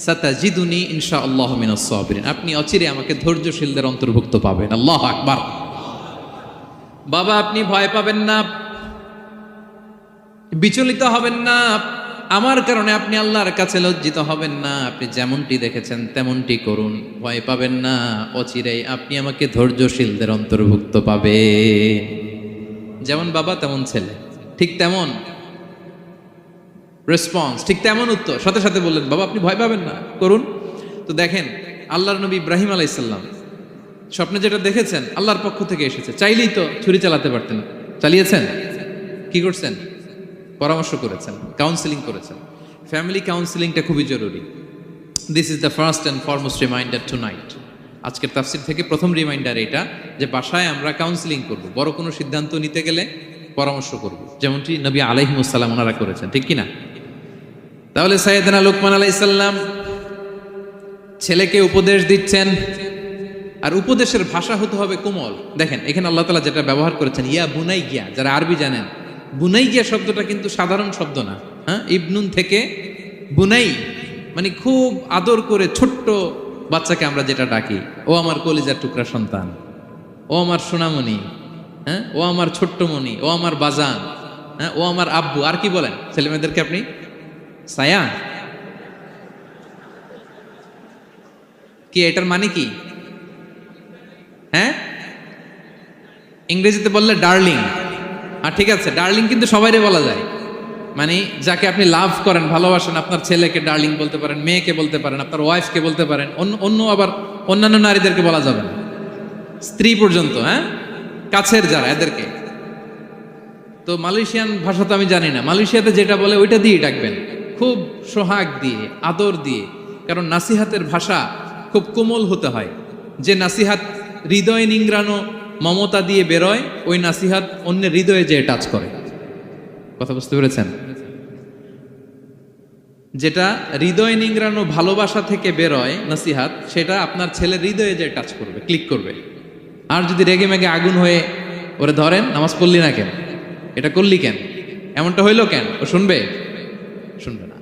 A: সাতাজিদুনি ইনশাআল্লাহু মিনাস সাবিরিন, আপনি অচিরে আমাকে ধৈর্যশীলদের অন্তর্ভুক্ত পাবেন। আল্লাহু আকবার। বাবা আপনি ভয় পাবেন না, বিচলিত হবেন না, আমার কারণে আপনি আল্লাহর কাছে লজ্জিত হবেন না। আপনি যেমনটি দেখেছেন তেমনটি করুন, ভয় পাবেন না, অচিরেই আপনি আমাকে ধৈর্যশীলদের অন্তর্ভুক্ত পাবেন। যেমন বাবা তেমন ছেলে, ঠিক তেমন রেসপন্স, ঠিক তেমন উত্তর। সাথে সাথে বললেন, বাবা আপনি ভয় পাবেন না, করুন। তো দেখেন, আল্লাহর নবী ইব্রাহিম আলাইহিস সালাম স্বপ্নে যেটা দেখেছেন আল্লাহর পক্ষ থেকে এসেছে। চাইলেই তো ছুরি চালাতে পারতেন, চালিয়েছেন? কি করছেন? পরামর্শ করেছেন, কাউন্সিলিং করেছেন। ফ্যামিলি কাউন্সিলিংটা খুবই জরুরি। This is the first and foremost reminder tonight. আজকের তাফসীর থেকে প্রথম রিমাইন্ডার এটা, যে বাসায় আমরা কাউন্সিলিং করব, বড় কোনো সিদ্ধান্ত নিতে গেলে পরামর্শ করব, যেমনটি নবী আলাইহিস সালাম ওনারা করেছেন, ঠিক কিনা? তাহলে সাইয়েদনা লোকমান আলাইহিস সালাম ছেলেকে উপদেশ দিচ্ছেন, আর উপদেশের ভাষা হতে হবে কোমল। দেখেন এখানে আল্লাহ তাআলা যেটা ব্যবহার করেছেন, ইয়া বুনাইয়া, যারা আরবি জানেন, বুনাইয়া শব্দটা কিন্তু সাধারণ শব্দ না। হ্যাঁ, ইবনুন থেকে বুনাই মানে খুব আদর করে ছোট্ট বাচ্চাকে আমরা যেটা ডাকি, ও আমার কলিজার টুকরা সন্তান, ও আমার সোনামণি, হ্যাঁ, ও আমার ছোট্টমণি, ও আমার বাজান, হ্যাঁ, ও আমার আব্বু। আর কি বলেন ছেলেমেয়েদেরকে আপনি? সায়া। কি এটার মানে কি? হ্যাঁ, ইংরেজিতে বললে ডার্লিং। আর ঠিক আছে, ডার্লিং কিন্তু সবাইরে বলা যায়, মানে যাকে আপনি লাভ করেন, ভালোবাসেন, আপনার ছেলেকে ডার্লিং বলতে পারেন, মেয়েকে বলতে পারেন, আপনার ওয়াইফকে বলতে পারেন, অন্য আবার অন্যান্য নারীদেরকে বলা যাবে না, স্ত্রী পর্যন্ত, হ্যাঁ, কাছের যারা, এদেরকে। তো মালয়েশিয়ান ভাষা তো আমি জানি না, মালয়েশিয়াতে যেটা বলে ওইটা দিয়ে ডাকবেন, খুব সোহাগ দিয়ে, আদর দিয়ে। কারণ নাসিহাতের ভাষা খুব কোমল হতে হয়। যে নাসিহাত হৃদয়ে নিংড়ানো মমতা দিয়ে বেরোয়, ওই নাসিহাত অন্যের হৃদয়ে যে টাচ করে। কথা বুঝতে পেরেছেন? যেটা হৃদয় নিংড়ানো ভালোবাসা থেকে বেরোয় নাসিহাত, সেটা আপনার ছেলের হৃদয়ে যে টাচ করবে, ক্লিক করবে। আর যদি রেগে মেগে আগুন হয়ে ওরে ধরেন, নামাজ পড়লি না কেন, এটা করলি কেন, এমনটা হইলো কেন, ও শুনবে? শুনবে না,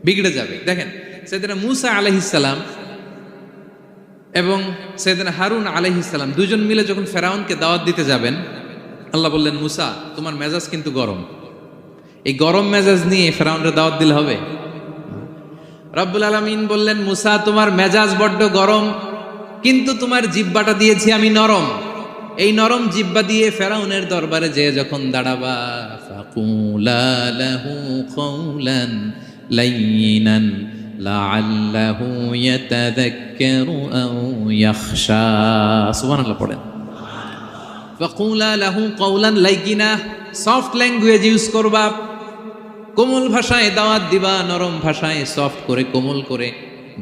A: বিগড়ে যাবে। দেখেন সাইয়েদনা মূসা আলাইহিস সালাম এবং সাইয়েদনা হারুন আলাইহিস সালাম দুজন মিলে যখন ফেরাউনকে দাওয়াত দিতে যাবেন, আল্লাহ বললেন, মূসা তোমার মেজাজ কিন্তু গরম, এই গরম মেজাজ নিয়ে ফেরাউনের দাওয়াত দিলে হবে? রব্বুল আলামিন বললেন, মূসা তোমার মেজাজ বড্ড গরম, কিন্তু তোমার জিহ্বাটা দিয়েছি আমি নরম। এই নরম জিহ্বা দিয়ে ফেরাউনের দরবারে যে যখন দাঁড়াবা, ফাকুলা লাহু কাওলান লাইয়িনান লাআল্লাহু ইয়াতাযাক্কারু আও ইয়াখশা। সুবহানাল্লাহ পড়েন। ফাকুলা লাহু কাওলান লাইয়িনা, সফট ল্যাঙ্গুয়েজ ইউজ করবা, কোমল ভাষায় দাওয়াত দিবা, নরম ভাষায় সফট করে, কোমল করে,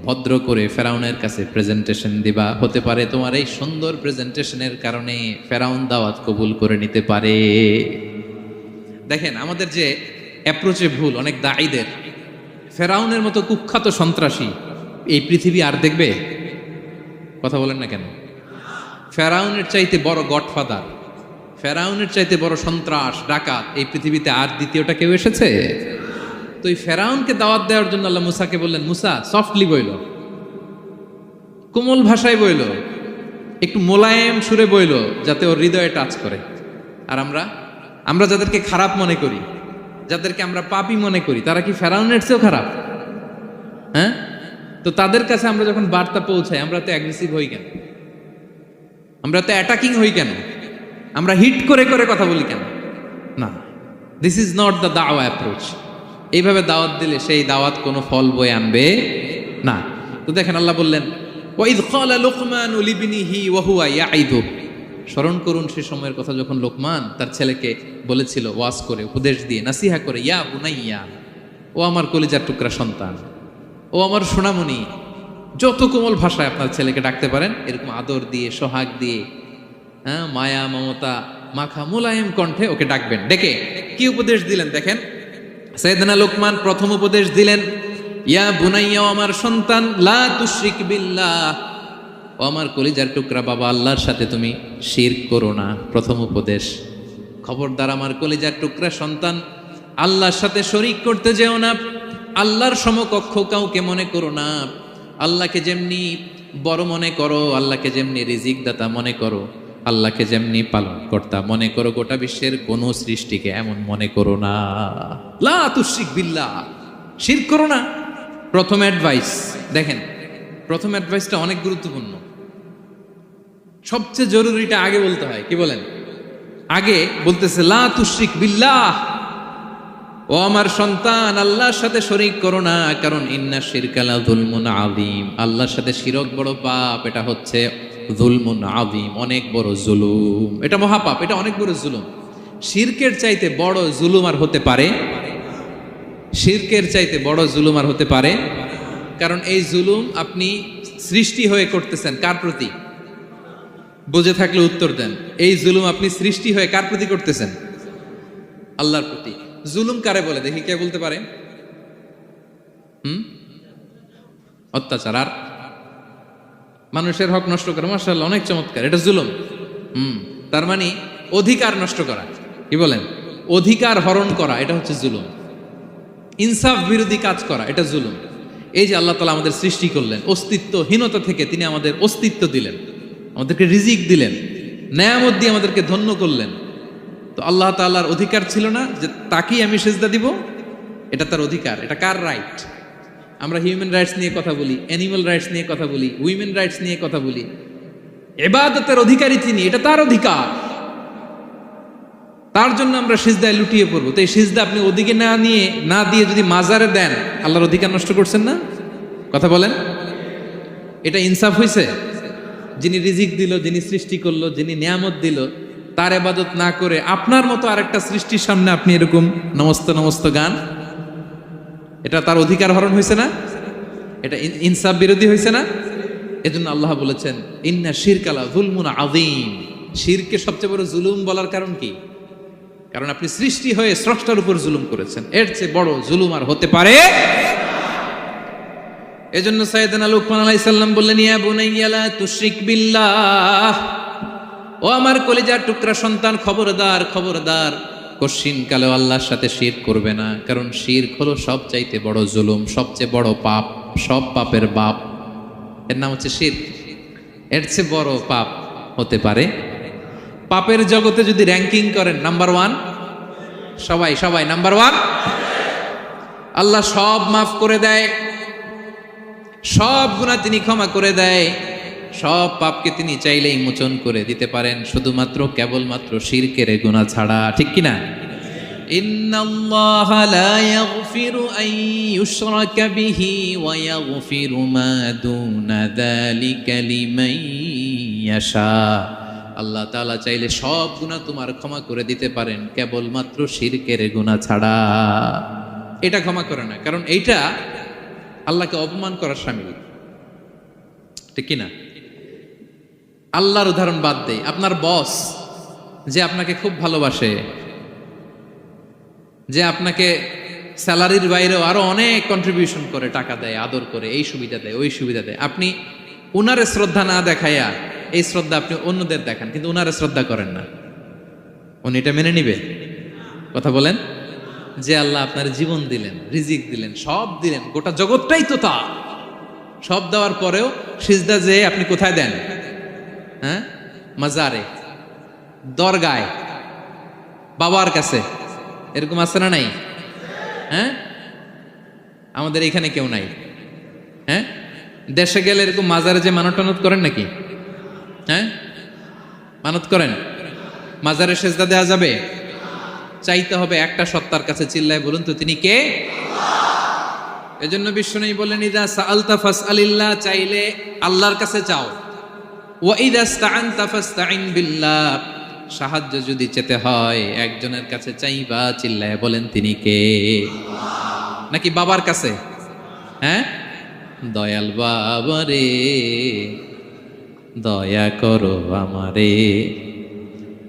A: ভদ্র করে ফেরাউনের কাছে প্রেজেন্টেশন দিবা। হতে পারে তোমার এই সুন্দর প্রেজেন্টেশনের কারণে ফেরাউন দাওয়াত কবুল করে নিতে পারে। দেখেন আমাদের যে অ্যাপ্রোচে ভুল অনেক দায়ীদের, ফেরাউনের মতো কুখ্যাত সন্ত্রাসী এই পৃথিবী আর দেখবে? কথা বলেন না কেন? ফেরাউনের চাইতে বড় গডফাদার, ফেরাউনের চাইতে বড় সন্ত্রাস ডাকাত এই পৃথিবীতে আর দ্বিতীয়টা কেউ এসেছে? তো এই ফেরাউনকে দাওয়াত দেওয়ার জন্য আল্লাহ মুসাকে বললেন, মুসা সফটলি বইল, কোমল ভাষায় বইল, একটু মোলায়েম সুরে বইল, যাতে ওর হৃদয়ে টাচ করে। আর আমরা যাদেরকে খারাপ মনে করি, যাদেরকে আমরা পাপী মনে করি, তারা কি ফেরাউনের চেয়েও খারাপ? হ্যাঁ, তো তাদের কাছে আমরা যখন বার্তা পৌঁছাই, আমরা তো অ্যাগ্রেসিভ হই কেন? আমরা তো অ্যাটাকিং হই কেন? আমরা হিট করে করে কথা বলি কেন? না, দিস ইজ নট দ্য দাওয়া অ্যাপ্রোচ। এইভাবে দাওয়াত দিলে সেই দাওয়াত কোনো ফল বয়ে আনবে না। তো দেখেন আল্লাহ বললেন, ওয়াইদ ক্বালা লুকমানু লিবনিহি ওয়া হুয়া ইয়াইদু। স্মরণ করুন সে সময়ের কথা যখন লোকমান তার ছেলেকে বলেছিল, ওয়াজ করে, উপদেশ দিয়ে, নাসিহা করে, ইয়া বুনাইয়া, ও আমার কলিজার টুকরা সন্তান, ও আমার সোনামণি। যত কোমল ভাষায় আপনার ছেলেকে ডাকতে পারেন, এরকম আদর দিয়ে, সোহাগ দিয়ে, হ্যাঁ, মায়া মমতা মাখা মোলায়েম কণ্ঠে ওকে ডাকবেন। ডেকে কি উপদেশ দিলেন দেখেন। সাইয়েদনা লোকমান প্রথম উপদেশ দিলেন, ইয়া বুনাইয়া, আমার সন্তান, লা তুশরিক বিল্লাহ, ও আমার কলিজার টুকরা বাবা, আল্লাহর সাথে তুমি শিরক করো না। প্রথম উপদেশ, খবরদার আমার কলিজার টুকরা সন্তান, আল্লাহর সাথে শরীক করতে যেও না। আল্লাহর সমকক্ষ কাউকে মনে করো না। আল্লাহকে যেমনি বড় মনে করো, আল্লাহকে যেমনি রিজিক দাতা মনে করো, আল্লাহকে যেমনি পালন কর্তা মনে করো, গোটা বিশ্বের কোন সৃষ্টিকে এমন মনে করো না। লা তুশরিক বিল্লাহ, শিরক করো না। প্রথম অ্যাডভাইস দেখেন, প্রথম অ্যাডভাইসটা অনেক গুরুত্বপূর্ণ। সবচেয়ে জরুরিটা আগে বলতে হয়। কি বলেন? আগে বলতেছে লা তুশরিক বিল্লাহ, ও আমার সন্তান, আল্লাহর সাথে শরীক করো না, কারণ ইন্না শিরকা লা যুলমুন আযীম, আল্লাহর সাথে শিরক বড় পাপ। এটা হচ্ছে যুলমুন আযীম, অনেক বড় জুলুম। এটা মহাপাপ, এটা অনেক বড় জুলুম। শিরকের চাইতে বড় জুলুম আর হতে পারে? শিরকের চাইতে বড় জুলুম আর হতে পারে? কারণ এই জুলুম আপনি সৃষ্টি হয়ে করতেছেন কার প্রতি? বুঝে থাকলে উত্তর দেন। এই জুলুম আপনি সৃষ্টি হয়ে কার প্রতি করতেছেন? আল্লাহর প্রতি। জুলুম কারে বলে দেখি, কে বলতে পারে? অত্যাচার আর মানুষের হক নষ্ট করা। মাশাআল্লাহ, অনেক চমৎকার, এটা জুলুম। তার মানে অধিকার নষ্ট করা। কি বলেন? অধিকার হরণ করা, এটা হচ্ছে জুলুম। ইনসাফ বিরোধী কাজ করা, এটা জুলুম। এই যে আল্লাহ তাআলা আমাদের সৃষ্টি করলেন, অস্তিত্বহীনতা থেকে তিনি আমাদের অস্তিত্ব দিলেন, আমাদেরকে রিজিক দিলেন, নেয়ামত দিয়ে আমাদেরকে ধন্য করলেন। তো আল্লাহ তাআলার অধিকার ছিল না যে তাকেই আমি সেজদা দিব? এটা তার অধিকার। এটা কার রাইট? আমরা হিউম্যান রাইটস নিয়ে কথা বলি, অ্যানিমাল রাইটস নিয়ে কথা বলি, উইমেন রাইটস নিয়ে কথা বলি। ইবাদতের অধিকারী তিনি, এটা তার অধিকার। তার জন্য আমরা সিজদায় লুটিয়ে পড়বো। তো এই সিজদা আপনি ওদিকে না দিয়ে যদি মাজারে দেন, আল্লাহর অধিকার নষ্ট করছেন না? কথা বলেন, এটা ইনসাফ হয়েছে? যিনি রিজিক দিল, যিনি সৃষ্টি করলো, যিনি নিয়ামত দিল, তার ইবাদত না করে আপনার মতো আরেকটা সৃষ্টির সামনে আপনি এরকম নমস্ত নমস্ত গান, এটা তার অধিকার হরণ হয়েছে না? এটা ইনসাফ বিরোধী হয়েছে না? এজন্য আল্লাহ বলেছেন, ইন্না শিরকা লা যুলমুন আযীম। শিরকে সবচেয়ে বড় জুলুম বলার কারণ কি? কারণ আপনি সৃষ্টি হয়ে স্রষ্টার উপর জুলুম করেছেন। এর চেয়ে বড় জুলুম আর হতে পারে? এজন্য সাইয়েদনা লুকমান আলাইহিস সালাম বললেন, ইয়া বুনাইয়া লা তুশরিক বিল্লাহ, ও আমার কলিজার টুকরা সন্তান, খবরদার খবরদার, কশিন কালেও আল্লাহর সাথে শিরক করবে না। কারণ শিরক হলো সবচাইতে বড় জুলুম, সবচেয়ে বড় পাপ, সব পাপের বাপ। এর নাম হচ্ছে শিরক। এর চেয়ে বড় পাপ হতে পারে? পাপের জগতে যদি র্যাঙ্কিং করেন, নাম্বার ওয়ান সবাই সবাই নাম্বার ওয়ান। আল্লাহ সব মাফ করে দেয়, সব গুনাহ তিনি ক্ষমা করে দেয়, সব পাপকে তিনি চাইলেই মোচন করে দিতে পারেন, শুধুমাত্র কেবলমাত্র শিরকের গুনাহ ছাড়া। ঠিক কিনা? ইন্নাল্লাহা লা ইয়াগফিরু আন ইউশরাকা বিহি ওয়া ইয়াগফিরু মা দুনা যালিকা লিমান ইয়াশা। আল্লাহ তাআলা চাইলে সব গুনাহ তোমার ক্ষমা করে দিতে পারেন, কেবলমাত্র শিরকের গুনাহ ছাড়া। এটা ক্ষমা করে না, কারণ এইটা আল্লাহকে অপমান করার শামিল। ঠিক কিনা? আল্লাহর উদাহরণ বাদ দেই, আপনার বস যে আপনাকে খুব ভালোবাসে, যে আপনাকে স্যালারির বাইরেও আরো অনেক কন্ট্রিবিউশন করে, টাকা দেয়, আদর করে, এই সুবিধা দেয়, ওই সুবিধা দেয়, আপনি উনারে শ্রদ্ধা না দেখাইয়া এই শ্রদ্ধা আপনি অন্যদের দেখান, কিন্তু উনারে শ্রদ্ধা করেন না। উনি এটা মেনে নিবে? কথা বলেন। যে আল্লাহ আপনার জীবন দিলেন, রিজিক দিলেন, সব দিলেন, গোটা জগৎটাই তো তা, সব দেওয়ার পরেও সিজদা যে আপনি কোথায় দেন? হ্যাঁ, মাজারে, দরগায়, বাবার কাছে। এরকম আছে না নাই? হ্যাঁ, আমাদের এখানে কেউ নাই। হ্যাঁ, দেশে গেলে এরকম মাজারে যে মানত টানত করেন নাকি? হ্যাঁ, মানত করেন? মাজারে সেজদা দেওয়া যাবে? চাইতে হবে একটা সত্তার কাছে। চিল্লায় বলুন তো তিনি কে? এজন্য বিশ্বনবী বলেন, ইযা সাআলতা ফাসআলিল্লাহ, চাইলে আল্লাহর কাছে চাও। ওয়া ইযা ইসতাআনতা ফাসতাইন বিল্লাহ, সাহায্য যদি চেতে হয় একজনের কাছে চাইবা। চিল্লায় বলেন তিনি কে? নাকি বাবার কাছে? হ্যাঁ, দয়াল বাবা রে দয়া করো আমারে।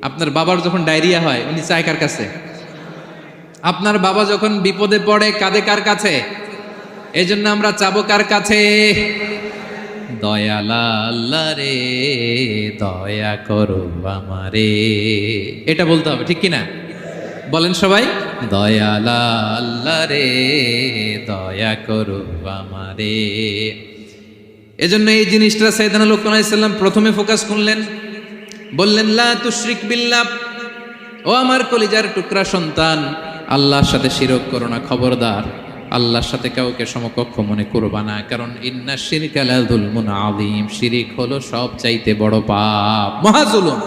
A: আপনার বাবার যখন ডায়রিয়া হয় উনি চায় কার কাছে? আপনার বাবা যখন বিপদে পড়ে কাঁদে কার কাছে? এই জন্য আমরা চাবো কার কাছে? দয়াল আল্লাহ রে দয়া করো আমারে। এটা বলতে হবে, ঠিক কিনা? বলেন সবাই, দয়াল আল্লাহ রে দয়া করো আমারে। এজন্য এই জিনিসটা সাইয়েদনা লুকমান আলাইহিস সালাম প্রথমে ফোকাস করলেন, বললেন লা তুশরিক বিল্লাহ, ও আমার কলিজার টুকরা সন্তান, আল্লাহর সাথে শিরক করো না, খবরদার। আল্লাহর সাথে কাউকে সমকক্ষ মনে করবা না, কারণ ইন্না শিরকা লা যুলমুন আযীম, শিরিক হলো সব চাইতে বড় পাপ, মহা জুলুম।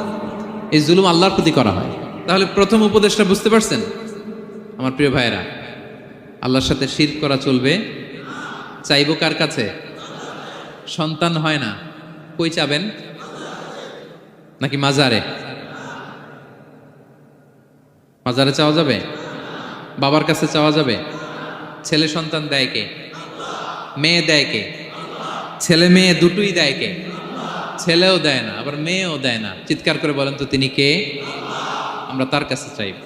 A: এই জুলুম আল্লাহর প্রতি করা হয়। তাহলে প্রথম উপদেশটা বুঝতে পারছেন আমার প্রিয় ভাইরা? আল্লাহর সাথে শিরক করা চলবে। চাইবো কার কাছে? সন্তান হয় না, কই চাবেন? নাকি মাজারে? মাজারে চাওয়া যাবে? বাবার কাছে চাওয়া যাবে? ছেলে সন্তান দেয় কে? মেয়ে দেয় কে? ছেলে মেয়ে দুটোই দেয় কে? ছেলেও দেয় না, আবার মেয়েও দেয় না। চিৎকার করে বলেন তো তিনি কে? আমরা তার কাছে চাইব।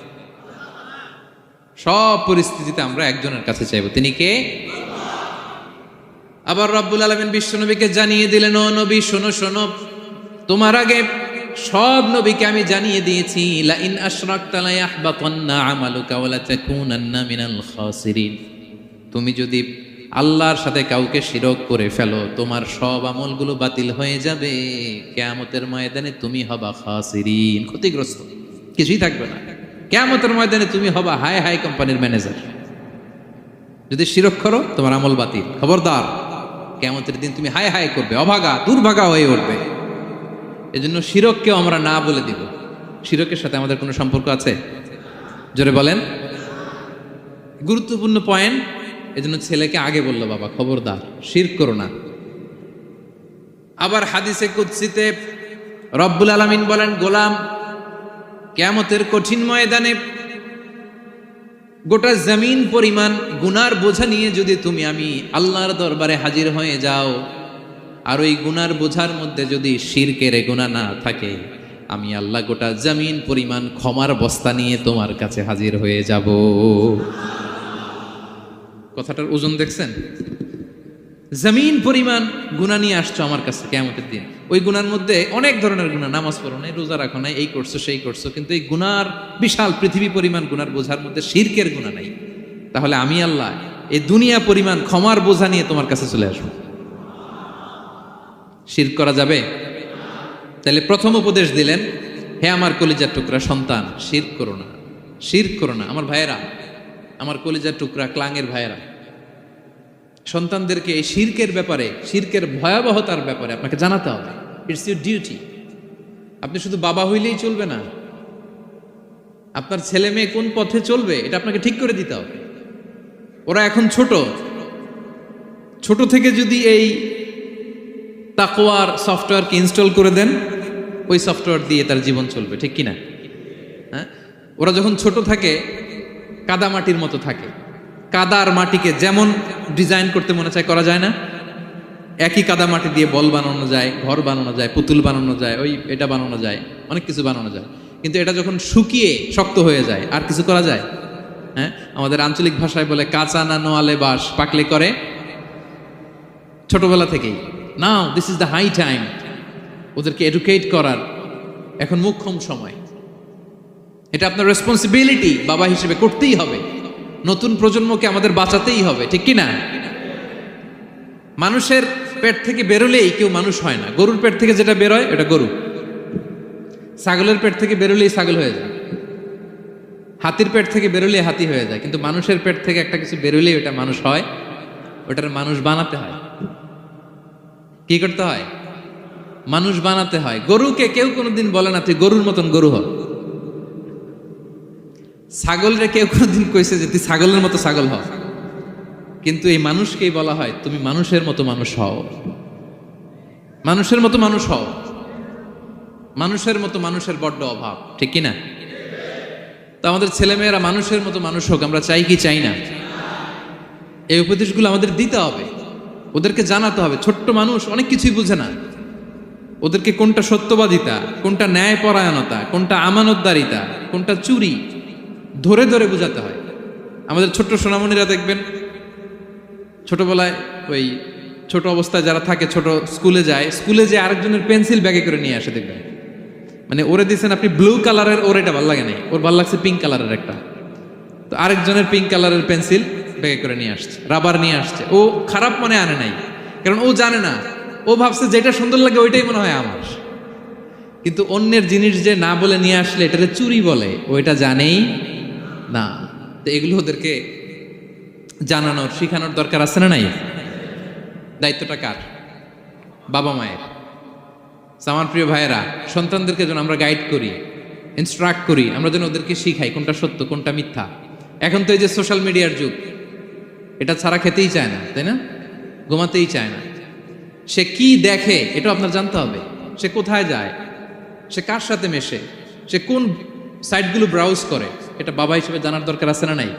A: সব পরিস্থিতিতে আমরা একজনের কাছে চাইব, তিনি কে? আবার রব্বুল আলামিন বিশ্বনবীকে জানিয়ে দিলেন, ও নবী শোনো শোনো, তোমার আগে সব নবীকে আমি জানিয়ে দিয়েছি, লা ইন আশরাকতা লা ইয়াহবাতান্না আমালুকা ওয়া লা তাকুনান্না মিনাল খাসিরিন। তুমি যদি আল্লাহর সাথে কাউকে শিরক করে ফেলো, তোমার সব আমলগুলো বাতিল হয়ে যাবে। কিয়ামতের ময়দানে তুমি হবা খাসিরিন, ক্ষতিগ্রস্ত, কিছুই থাকবে না। কিয়ামতের ময়দানে তুমি হবা হাই হাই কোম্পানির ম্যানেজার। যদি শিরক করো তোমার আমল বাতিল, খবরদার। কিয়ামতের দিন তুমি হাই হাই করবে, অভাগা দুর্ভাগা হয়ে উঠবে। এজন্য শিরককেও আমরা না বলে দিব। শিরকের সাথে আমাদের কোনো সম্পর্ক আছে? জোরে বলেন। গুরুত্বপূর্ণ পয়েন্ট। এজন্য ছেলেকে আগে বললো, বাবা খবরদার শিরক করো না। আবার হাদিসে কুদসিতে রব্বুল আলামিন বলেন, গোলাম কিয়ামতের কঠিন ময়দানে গোটা জমিন পরিমাণ গুনার বোঝা নিয়ে যদি তুমি আমি আল্লাহর দরবারে হাজির হয়ে যাও, আর ওই গুনার বোঝার মধ্যে যদি শিরকের গুনাহ না থাকে, আমি আল্লাহ গোটা জমিন পরিমাণ ক্ষমার বস্তা নিয়ে তোমার কাছে হাজির হয়ে যাব। কথাটার ওজন দেখছেন? জমিন পরিমাণ গুনাহ নিয়ে আসছো আমার কাছে কিয়ামতের দিন। ওই গুনার মধ্যে অনেক ধরনের গুনাহ, নামাজ পড়ো নাই, রোজা রাখো নাই, এই করছো সেই করছো, কিন্তু এই গুনার বিশাল পৃথিবী পরিমাণ গুনার বোঝার মধ্যে শিরকের গুনাহ নাই। তাহলে আমি আল্লাহ এই দুনিয়া পরিমাণ ক্ষমার বোঝা নিয়ে তোমার কাছে চলে আসবো। শিরক করা যাবে? তাহলে প্রথম উপদেশ দিলেন, হে আমার কলিজার টুকরা সন্তান, শিরক করো না, শিরক করো না। আমার ভাইয়েরা, আমার কলিজার টুকরা ক্লাঙের ভাইয়েরা, সন্তানদেরকে এই শিরকের ব্যাপারে, শিরকের ভয়াবহতার ব্যাপারে আপনাকে জানাতে হবে। It's your duty. আপনি শুধু বাবা হইলেই চলবে না, আপনার ছেলে মেয়ে কোন পথে চলবে এটা আপনাকে ঠিক করে দিতে হবে। ওরা এখন ছোট, ছোট থেকে যদি এই তাকওয়ার সফটওয়্যারকে ইনস্টল করে দেন, ওই সফটওয়্যার দিয়ে তার জীবন চলবে, ঠিক কিনা? হ্যাঁ, ওরা যখন ছোট থাকে কাদা মাটির মতো থাকে। কাদার মাটিকে যেমন ডিজাইন করতে মনে চায় করা যায় না? একই কাদা মাটি দিয়ে বল বানানো যায়, ঘর বানানো যায়, পুতুল বানানো যায়, ওই এটা বানানো যায়, অনেক কিছু বানানো যায়। কিন্তু এটা যখন শুকিয়ে শক্ত হয়ে যায় আর কিছু করা যায়? হ্যাঁ, আমাদের আঞ্চলিক ভাষায় বলে কাঁচা না নোয়ালে বাস, পাকলে করে। ছোটবেলা থেকেই now this is the high time ওদেরকে এডুকেট করার, এখন মোক্ষম সময়। এটা আপনার রেসপন্সিবিলিটি, বাবা হিসেবে করতেই হবে। নতুন প্রজন্মকে আমাদের বাঁচাতেই হবে, ঠিক কি না? মানুষের পেট থেকে বেরোলেই কেউ মানুষ হয় না। গরুর পেট থেকে যেটা বেরোয় এটা গরু, ছাগলের পেট থেকে বেরোলেই ছাগল হয়ে যায়, হাতির পেট থেকে বেরোলেই হাতি হয়ে যায়। কিন্তু মানুষের পেট থেকে একটা কিছু বেরোলেই ওটা মানুষ হয়, ওটার মানুষ বানাতে হয়। কি করতে হয়? মানুষ বানাতে হয়। গরুকে কেউ কোনোদিন বলে না তুই গরুর মতন গরু হ। ছাগলরে কেউ কোনোদিন কইছে যে তুই ছাগলের মতো ছাগল হ। কিন্তু এই মানুষকেই বলা হয় তুমি মানুষের মতো মানুষ হও, মানুষের মতো মানুষ হও। মানুষের মতো মানুষের বড্ড অভাব, ঠিক কি না? তো আমাদের ছেলেমেয়েরা মানুষের মতো মানুষ হোক, আমরা চাই কি চাই না? এই উপদেশগুলো আমাদের দিতে হবে, ওদেরকে জানাতে হবে। ছোট্ট মানুষ অনেক কিছুই বুঝে না, ওদেরকে কোনটা সত্যবাদিতা, কোনটা ন্যায়পরায়ণতা, কোনটা আমানতদারিতা, কোনটা চুরি ধরে ধরে বোঝাতে হয়। আমাদের ছোট্ট সোনামণিরা দেখবেন ছোটবেলায় ওই ছোট অবস্থায় যারা থাকে, ছোট স্কুলে যায়, স্কুলে যে আরেকজনের পেন্সিল ব্যাগে করে নিয়ে আসে দেখবেন। মানে ওরে দিচ্ছেন আপনি ব্লু কালারের, ওর এটা ভালো লাগে নাই, ওর ভালো লাগছে পিঙ্ক কালারের একটা, তো আরেকজনের পিঙ্ক কালারের পেন্সিল ব্যাগে করে নিয়ে আসছে, রাবার নিয়ে আসছে। ও খারাপ মনে আনে নাই, কারণ ও জানে না, ও ভাবছে যেটা সুন্দর লাগে ওইটাই মনে হয় আমার। কিন্তু অন্যের জিনিস যে না বলে নিয়ে আসলে এটারে চুরি বলে, ওইটা জানেই না। তো এগুলো ওদেরকে জানানোর, শিখানোর দরকার আছে না নাই? দায়িত্বটা কার? বাবা মায়ের। আমার প্রিয় ভাইয়েরা, সন্তানদেরকে যেন আমরা গাইড করি, ইনস্ট্রাক্ট করি, আমরা যেন ওদেরকে শিখাই কোনটা সত্য কোনটা মিথ্যা। এখন তো এই যে সোশ্যাল মিডিয়ার যুগ, এটা ছাড়া খেতেই চায় না, তাই না? ঘুমাতেই চায় না। সে কি দেখে এটা আপনার জানতে হবে। সে কোথায় যায়, সে কার সাথে মেশে, সে কোন সাইটগুলো ব্রাউজ করে, এটা বাবা হিসেবে জানার দরকার আছে না নাই?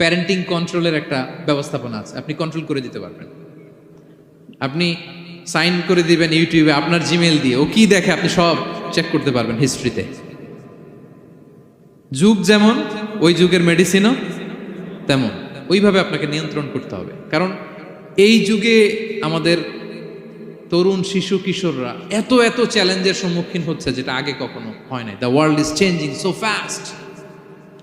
A: প্যারেন্টিং কন্ট্রোলের একটা ব্যবস্থাপনা আছে, আপনি কন্ট্রোল করে দিতে পারবেন। আপনি সাইন করে দিবেন ইউটিউবে আপনার জিমেল দিয়ে, ও কি দেখে আপনি সব চেক করতে পারবেন হিস্ট্রিতে। যুগ যেমন, ওই যুগের মেডিসিনও তেমন, ওইভাবে আপনাকে নিয়ন্ত্রণ করতে হবে। কারণ এই যুগে আমাদের তরুণ শিশু কিশোররা এত এত চ্যালেঞ্জের সম্মুখীন হচ্ছে যেটা আগে কখনো হয় নাই। The world is changing so fast,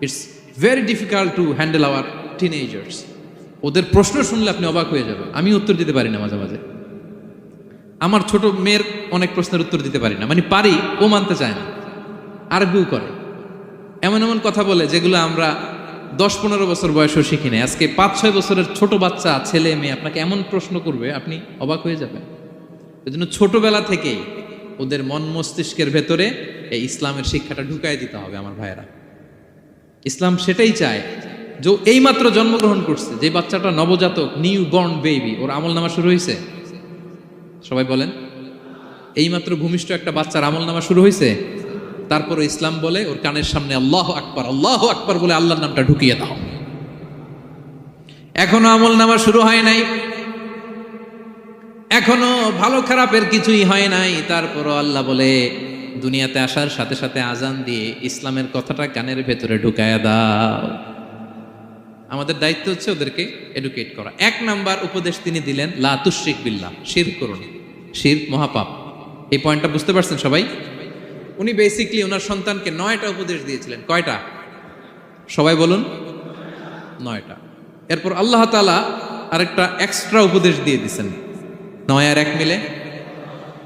A: it's very difficult to handle our teenagers. ওদের প্রশ্ন শুনলে আপনি অবাক হয়ে যাবেন। আমি উত্তর দিতে পারি না মাঝে মাঝে, আমার ছোট মেয়ের অনেক প্রশ্নের উত্তর দিতে পারি না, মানে পারি, ও মানতে চায় না, আর্গুও করে, এমন এমন কথা বলে যেগুলো আমরা 10-15 বছর বয়সেও শিখি নাই। আজকে 5-6 বছরের ছোট বাচ্চা, ছেলে মেয়ে আপনাকে এমন প্রশ্ন করবে আপনি অবাক হয়ে যাবেন। এই জন্য ছোটবেলা থেকেই ওদের মন মস্তিষ্কের ভেতরে এই ইসলামের শিক্ষাটা ঢুকাই দিতে হবে। আমার ভাইয়েরা, ইসলাম সেটাই চায়। যে এইমাত্র জন্মগ্রহণ করছে যে বাচ্চাটা, নবজাতক, নিউ বর্ন বেবি, ওর আমল নামা শুরু হয়েছে? সবাই বলেন, এইমাত্র ভূমিষ্ঠ একটা বাচ্চার আমল নামা শুরু হয়েছে? তারপর ইসলাম বলে ওর কানের সামনে আল্লাহ আকবার, আল্লাহ আকবার বলে আল্লাহর নামটা ঢুকিয়ে দাও। এখনো আমল নামা শুরু হয় নাই, এখনো ভালো খারাপের কিছুই হয় নাই, তারপরও আল্লাহ বলে দুনিয়াতে আসার সাথে সাথে আজান দিয়ে ইসলামের কথাটা কানের ভেতরে ঢুকায়া দাও। আমাদের দায়িত্ব হচ্ছে ওদেরকে এডুকেট করা। 1 নাম্বার উপদেশ তিনি দিলেন, লা তুশরিক বিল্লাহ, শিরক করো না, শিরক মহাপাপ। এই পয়েন্টটা বুঝতে পারছেন সবাই? উনি বেসিক্যালি ওনার সন্তানকে 9টা উপদেশ দিয়েছিলেন। কয়টা? সবাই বলুন, 9টা। এরপর আল্লাহ তাআলা আরেকটা এক্সট্রা উপদেশ দিয়ে দিয়েছেন, 9 আর 1 মিলে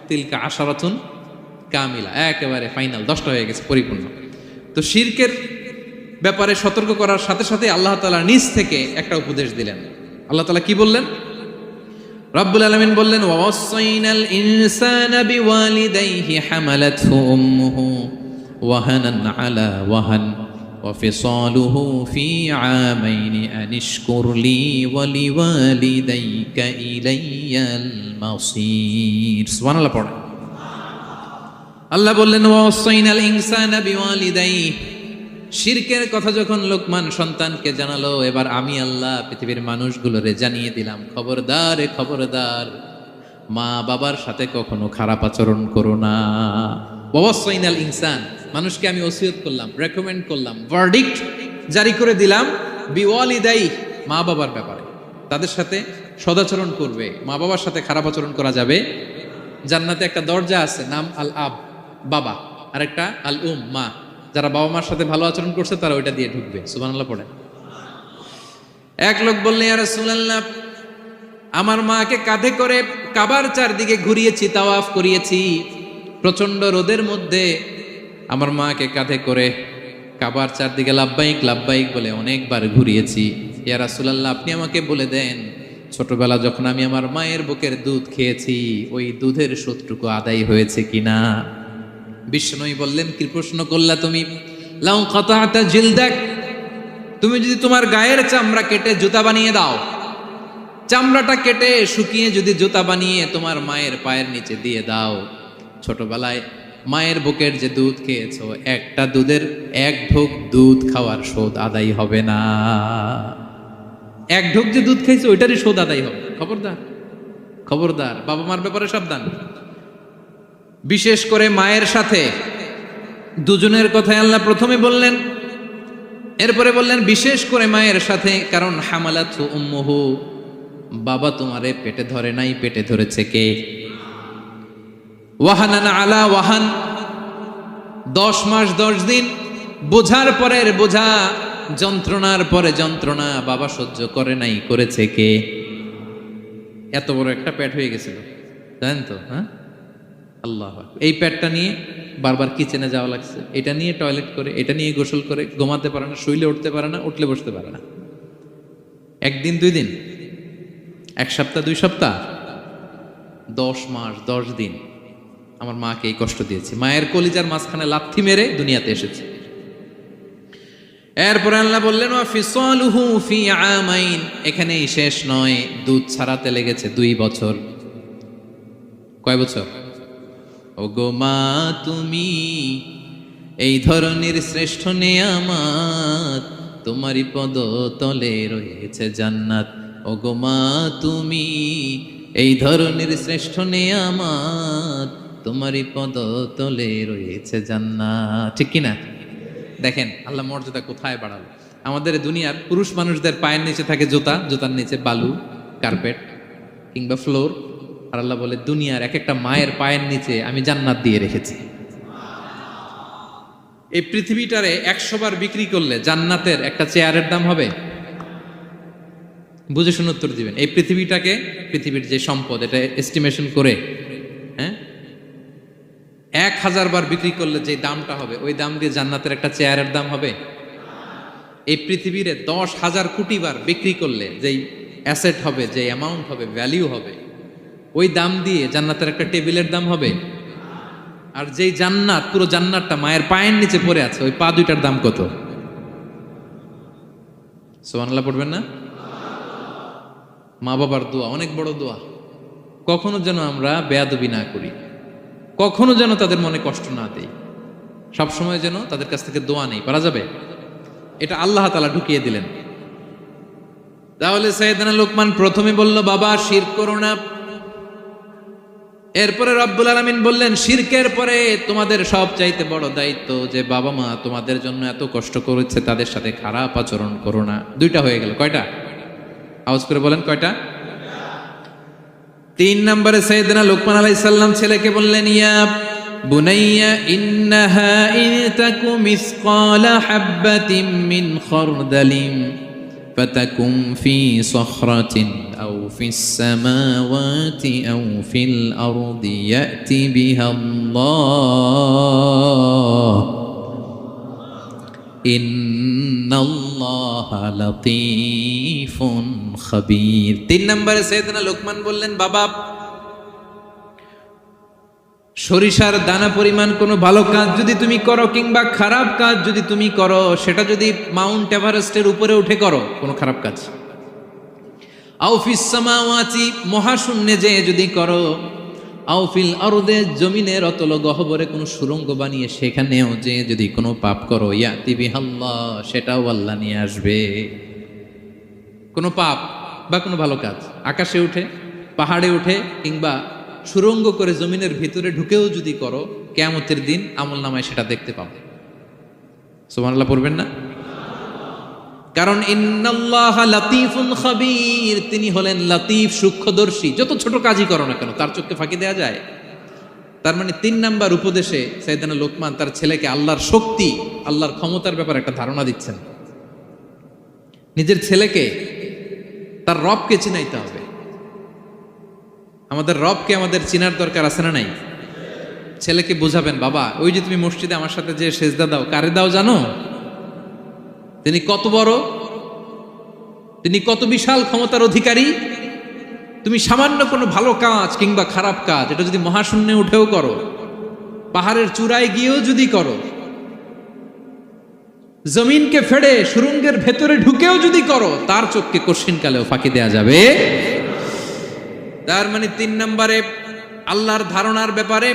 A: তিলকা আশারাতুন কামিলা, একেবারে ফাইনাল, 10টা হয়ে গেছে, পরিপূর্ণ। তো শিরকের ব্যাপারে সতর্ক করার সাথে সাথে আল্লাহ তাআলা নিজ থেকে একটা উপদেশ দিলেন। আল্লাহ তাআলা কি বললেন? রব্বুল আলামিন বললেন, ওয়াসাইনাল ইনসানা বিওয়ালিদাইহি হামালাতহু উম্মুহু ওয়াহানান আলা ওয়াহান ওয়া ফিসালুহু ফি আমাইনি আনিশকুর লি ওয়া লিওয়ালিদাইকা ইলাইয়াল মাসির। সুবহানাল্লাহ পড়ে। আল্লাহ বললেন, ওয়াসাইনাল ইনসানা বিওয়ালিদাইহি, শিরকের কথা যখন লোকমান সন্তানকে জানালো, এবার আমি আল্লাহ পৃথিবীর মানুষগুলোরে জানিয়ে দিলাম, খবরদার খবরদার, মা বাবার সাথে কখনো খারাপ আচরণ করো না। ওয়াসাইনাল ইনসান, মানুষকে আমি ওসিয়ত করলাম, রেকমেন্ড করলাম, ভার্ডিক্ট জারি করে দিলাম, বিওয়ালিদাই, মা বাবার ব্যাপারে তাদের সাথে সদাচরণ করবে, মা বাবার সাথে খারাপ আচরণ করা যাবে। জান্নাতে একটা দরজা আছে, নাম আল আব, বাবা, আর একটা আল উম, মা। যারা বাবা মার সাথে ভালো আচরণ করছে তারা ওইটা দিয়ে ঢুকবে। সুবহানাল্লাহ পড়ে। এক লোক বললেন, ইয়া রাসূলুল্লাহ, আমার মাকে কাঁধে করে কাবার চারদিকে ঘুরিয়েছি, তাওয়াফ করিয়েছি, প্রচন্ড রোদের মধ্যে আমার মাকে কাঁধে করে কাবার চারদিকে লাব্বাইক লাব্বাইক বলে অনেকবার ঘুরিয়েছি। ইয়া রাসূলুল্লাহ, আপনি আমাকে বলে দেন, ছোটবেলা যখন আমি আমার মায়ের বুকের দুধ খেয়েছি ওই দুধের শোধটুকু আদায় হয়েছে কিনা? বিষ্ণুই বললেন, কি প্রশ্ন করলা তুমি? লাউ কাতাতা জিলদাক, তুমি যদি তোমার গায়ের চামড়া কেটে জুতা বানিয়ে দাও, চামড়াটা কেটে শুকিয়ে যদি জুতা বানিয়ে তোমার মায়ের পায়ের নিচে দিয়ে দাও, ছোটবেলায় মায়ের বুকের যে দুধ খেয়েছো একটা দুধের এক ঢোক দুধ খাওয়ার শোধ আদায় হবে না। এক ঢোক যে দুধ খাইছো ওইটারই শোধ আদায় হবে। খবরদার, খবরদার, বাবা মার ব্যাপারে সাবধান। বিশেষ করে মায়ের সাথে দুজনের কথাই আল্লাহ প্রথমে বললেন, এরপরে বললেন বিশেষ করে মায়ের সাথে, কারণ হামালাতহু উম্মুহু, বাবা তোমারে পেটে ধরে নাই, পেটে ধরেছে কে? ওয়াহানান আলা ওয়াহান, 10 মাস 10 দিন বোঝার পরের বোঝা, যন্ত্রণার পরে যন্ত্রণা বাবা সহ্য করে নাই, করেছে কে? এত বড় একটা পেট হয়ে গেছিল, জানেন তো? হ্যাঁ, আল্লাহ। এই পেটটা নিয়ে বারবার কিচেনে যাওয়া লাগছে, এটা নিয়ে টয়লেট করে, এটা নিয়ে গোসল করে, ঘুমাতে পারে না, শুইলে উঠতে পারে না, উঠলে বসতে পারে না। একদিন 2 দিন, 1 সপ্তাহ 2 সপ্তাহ, 10 মাস 10 দিন আমার মাকে এই কষ্ট দিয়েছে। মায়ের কলিজার মাঝখানে লাথি মেরে দুনিয়াতে এসেছে। এরপরে আল্লাহ বললেন, ওয়া ফিসালুহু ফি আমাইন, এখানেই শেষ নয়, দুধ ছাড়াতে লেগেছে 2 বছর। কয় বছর? ওগো মা, তুমি এই ধরনের শ্রেষ্ঠ নেয়ামত, তোমারই পদ তলে রয়েছে জান্নাত। ওগো মা, তুমি এই ধরনের শ্রেষ্ঠ নেয়ামত, তোমারই পদ তলে রয়েছে জান্নাত। ঠিক কিনা? দেখেন আল্লাহ মর্যাদা কোথায় বাড়ালো। আমাদের দুনিয়ার পুরুষ মানুষদের পায়ের নিচে থাকে জুতা, জুতার নিচে বালু, কার্পেট কিংবা ফ্লোর। আর আল্লাহ বলে, দুনিয়ার এক একটা মায়ের পায়ের নিচে আমি জান্নাত দিয়ে রেখেছি। এই পৃথিবীটারে 100 বার বিক্রি করলে জান্নাতের একটা চেয়ারের দাম হবে? বুঝে শুনে উত্তর দিবেন। এই পৃথিবীটাকে, পৃথিবীর যে সম্পদ, এটা এস্টিমেশন করে, হ্যাঁ, 1000 বার বিক্রি করলে যে দামটা হবে ওই দাম দিয়ে জান্নাতের একটা চেয়ারের দাম হবে? এই পৃথিবীরে 10,000 কোটি বার বিক্রি করলে যেই অ্যাসেট হবে, যে অ্যামাউন্ট হবে, ভ্যালিউ হবে, ওই দাম দিয়ে জান্নাতের একটা টেবিলের দাম হবে? আর যেই জান্নাত, পুরো জান্নাতটা মায়ের পায়ের নিচে পড়ে আছে, ওই পা দুইটার দাম কত? সুবহানাল্লাহ পড়বেন না? মা বাবার দোয়া অনেক বড় দোয়া। কখনো যেন আমরা বেয়াদবি না করি, কখনো যেন তাদের মনে কষ্ট না দেই, সবসময় যেন তাদের কাছ থেকে দোয়া নেই। পারা যাবে? এটা আল্লাহ তাআলা ঢুকিয়ে দিলেন। তাহলে সাইয়েদনা লোকমান প্রথমে বলল, বাবা শিরক করো না। এরপরে রব্বুল আলামিন বললেন, শিরকের পরে তোমাদের সবচাইতে বড় দায়িত্ব যে বাবা মা তোমাদের জন্য এত কষ্ট করেছে, তাদের সাথে খারাপ আচরণ করো না। 2টা হয়ে গেল। কয়টা? আওয়াজ করে বলেন, কয়টা? 3 নম্বরে সাইয়েদনা লোকমান আলাইহিস সালাম ছেলেকে বললেন, ইয়া বুনাইয়া ইন্নাহা ইন তাকু মিসকালা হাববাতিন মিন খারদালিন ফাতাকুম ফি সখরাতিন আও ফিস সামাওয়াতি আও ফিল আরদি ইয়াতি বিহাল্লাহ ইন্নাল্লাহা লাতীফুন খাবীর। 3 নম্বরে সাইয়েদনা লোকমান বললেন, বাবা সরিষার দানা পরিমাণ কোনো ভালো কাজ যদি তুমি করো কিংবা খারাপ কাজ যদি তুমি করো, সেটা যদি মাউন্ট এভারেস্টের উপরে উঠে করো কোনো খারাপ কাজ, আও ফিস সামাওয়াতি মহাশূন্যে যে যদি করো, আও ফিল আরদে জমিনের অতল গহ্বরে কোনো সুড়ঙ্গ বানিয়ে সেখানেও যে যদি কোনো পাপ করো, ইয়াতি বিহাল্লাহ সেটাও আল্লাহ নিয়ে আসবে। কোনো পাপ বা কোনো ভালো কাজ আকাশে উঠে, পাহাড়ে উঠে কিংবা সুড়ঙ্গ করে জমিনের ভিতরে ঢুকেও যদি করো, কিয়ামতের দিন আমলনামায় সেটা দেখতে পাবে। সুবহানাল্লাহ পড়বেন না? কারণ ইন্নাল্লাহা লাতীফুন খাবীর, তিনি হলেন লাতীফ, সূক্ষ্মদর্শী। যত ছোট কাজই করো না কেন তার চোখে ফাঁকি দেয়া যায়? তার মানে 3 নাম্বার উপদেশে সাইয়েদনা লোকমান তার ছেলেকে আল্লাহর শক্তি, আল্লাহর ক্ষমতার ব্যাপারে একটা ধারণা দিচ্ছেন। নিজের ছেলেকে তার রবকে চিনাইতে হবে। আমাদের রবকে আমাদের চিনার দরকার আছে না নাই? ছেলেকে বোঝাবেন, বাবা ওই যে তুমি মসজিদে আমার সাথে যে সেজদা দাও, কারে দাও জানো? তিনি কত বড়, তিনি কত বিশাল ক্ষমতার অধিকারী। তুমি সামান্য কোনো ভালো কাজ কিংবা খারাপ কাজ এটা যদি মহাশূন্যে উঠেও করো, পাহাড়ের চূড়ায় গিয়েও যদি করো, জমিনকে ফেড়ে সুরঙ্গের ভেতরে ঢুকেও যদি করো, তার চোখকে কঠিন কালেও ফাঁকি দেয়া যাবে। তার মানে 3 নম্বরে আল্লাহর ধারণার ব্যাপারে,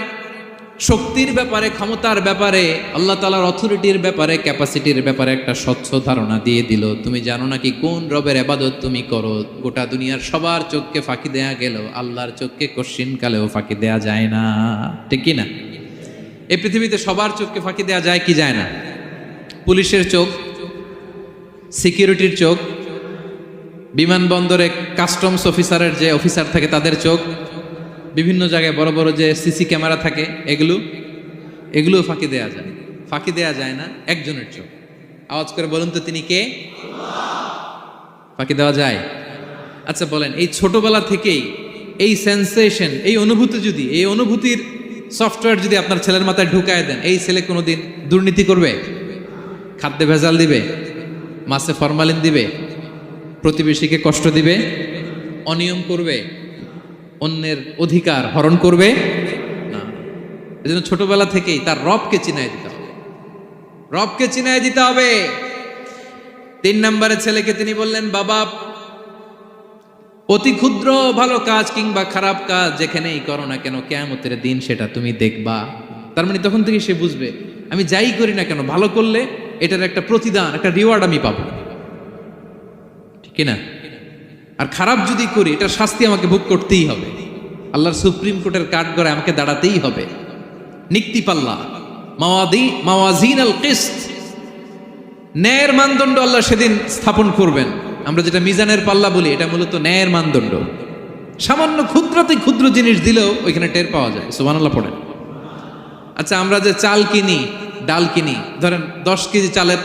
A: শক্তির ব্যাপারে, ক্ষমতার ব্যাপারে, আল্লাহ তাআলার অথরিটির ব্যাপারে, ক্যাপাসিটির ব্যাপারে একটা স্বচ্ছ ধারণা দিয়ে দিল। তুমি জানো নাকি কোন রবের ইবাদত তুমি করো? গোটা দুনিয়ার সবার চোখকে ফাঁকি দেয়া গেল, আল্লাহর চোখকে কঠিন কালেও ফাঁকি দেয়া যায় না, ঠিক কি না? এই পৃথিবীতে সবার চোখকে ফাঁকি দেয়া যায় কি যায় না? পুলিশের চোখ, সিকিউরিটির চোখ, বিমানবন্দরে কাস্টমস অফিসারের যে অফিসার থাকে তাদের চোখ, বিভিন্ন জায়গায় বড় বড় যে সিসি ক্যামেরা থাকে, এগুলো ফাঁকি দেয়া যায়। ফাঁকি দেয়া যায় না একজনের চোখ। আওয়াজ করে বলুন তো তিনি কে? ফাঁকি দেওয়া যায়? আচ্ছা বলেন, এই ছোটবেলা থেকেই এই সেন্সেশন, এই অনুভূতি যদি, এই অনুভূতির সফটওয়্যার যদি আপনার ছেলের মাথায় ঢুকায় দেন, এই ছেলে কোনোদিন দুর্নীতি করবে? খাদ্যে ভেজাল দিবে? মাছে ফরমালিন দিবে? প্রতিবেশীকে কষ্ট দিবে? অনিয়ম করবে? অন্যের অধিকার হরণ করবে না। এজন্য ছোটবেলা থেকেই তার রবকে চিনাই দিতে হবে, রবকে চিনাই দিতে হবে। 3 নম্বরে ছেলেকে তিনি বললেন, বাবা অতি ক্ষুদ্র ভালো কাজ কিংবা খারাপ কাজ যেখানেই করো না কেন, কিয়ামতের দিন সেটা তুমি দেখবা। তার মানে তখন থেকে সে বুঝবে, আমি যাই করি না কেন, ভালো করলে এটার একটা প্রতিদান, একটা রিওয়ার্ড আমি পাবো, ঠিক না? আর খারাপ যদি করি এটার শাস্তি আমাকে ভোগ করতেই হবে। আল্লাহর সুপ্রিম কোর্টের কাঠগড়ায় আমাকে দাঁড়াতেই হবে। নিক্তি পাল্লা, মাওয়াজিন আল কিসত, ন্যায়ের মানদণ্ড আল্লাহ সেদিন স্থাপন করবেন। আমরা যেটা মিজানের পাল্লা বলি, এটা মূলত ন্যায়ের মানদণ্ড। সামান্য ক্ষুদ্রতে ক্ষুদ্র জিনিস দিলেও ওইখানে টের পাওয়া যায়। সুবহানাল্লাহ পড়েন। আচ্ছা, আমরা যে চাল কিনি, ডাল কিনি, ধরেন 10 কেজি চালের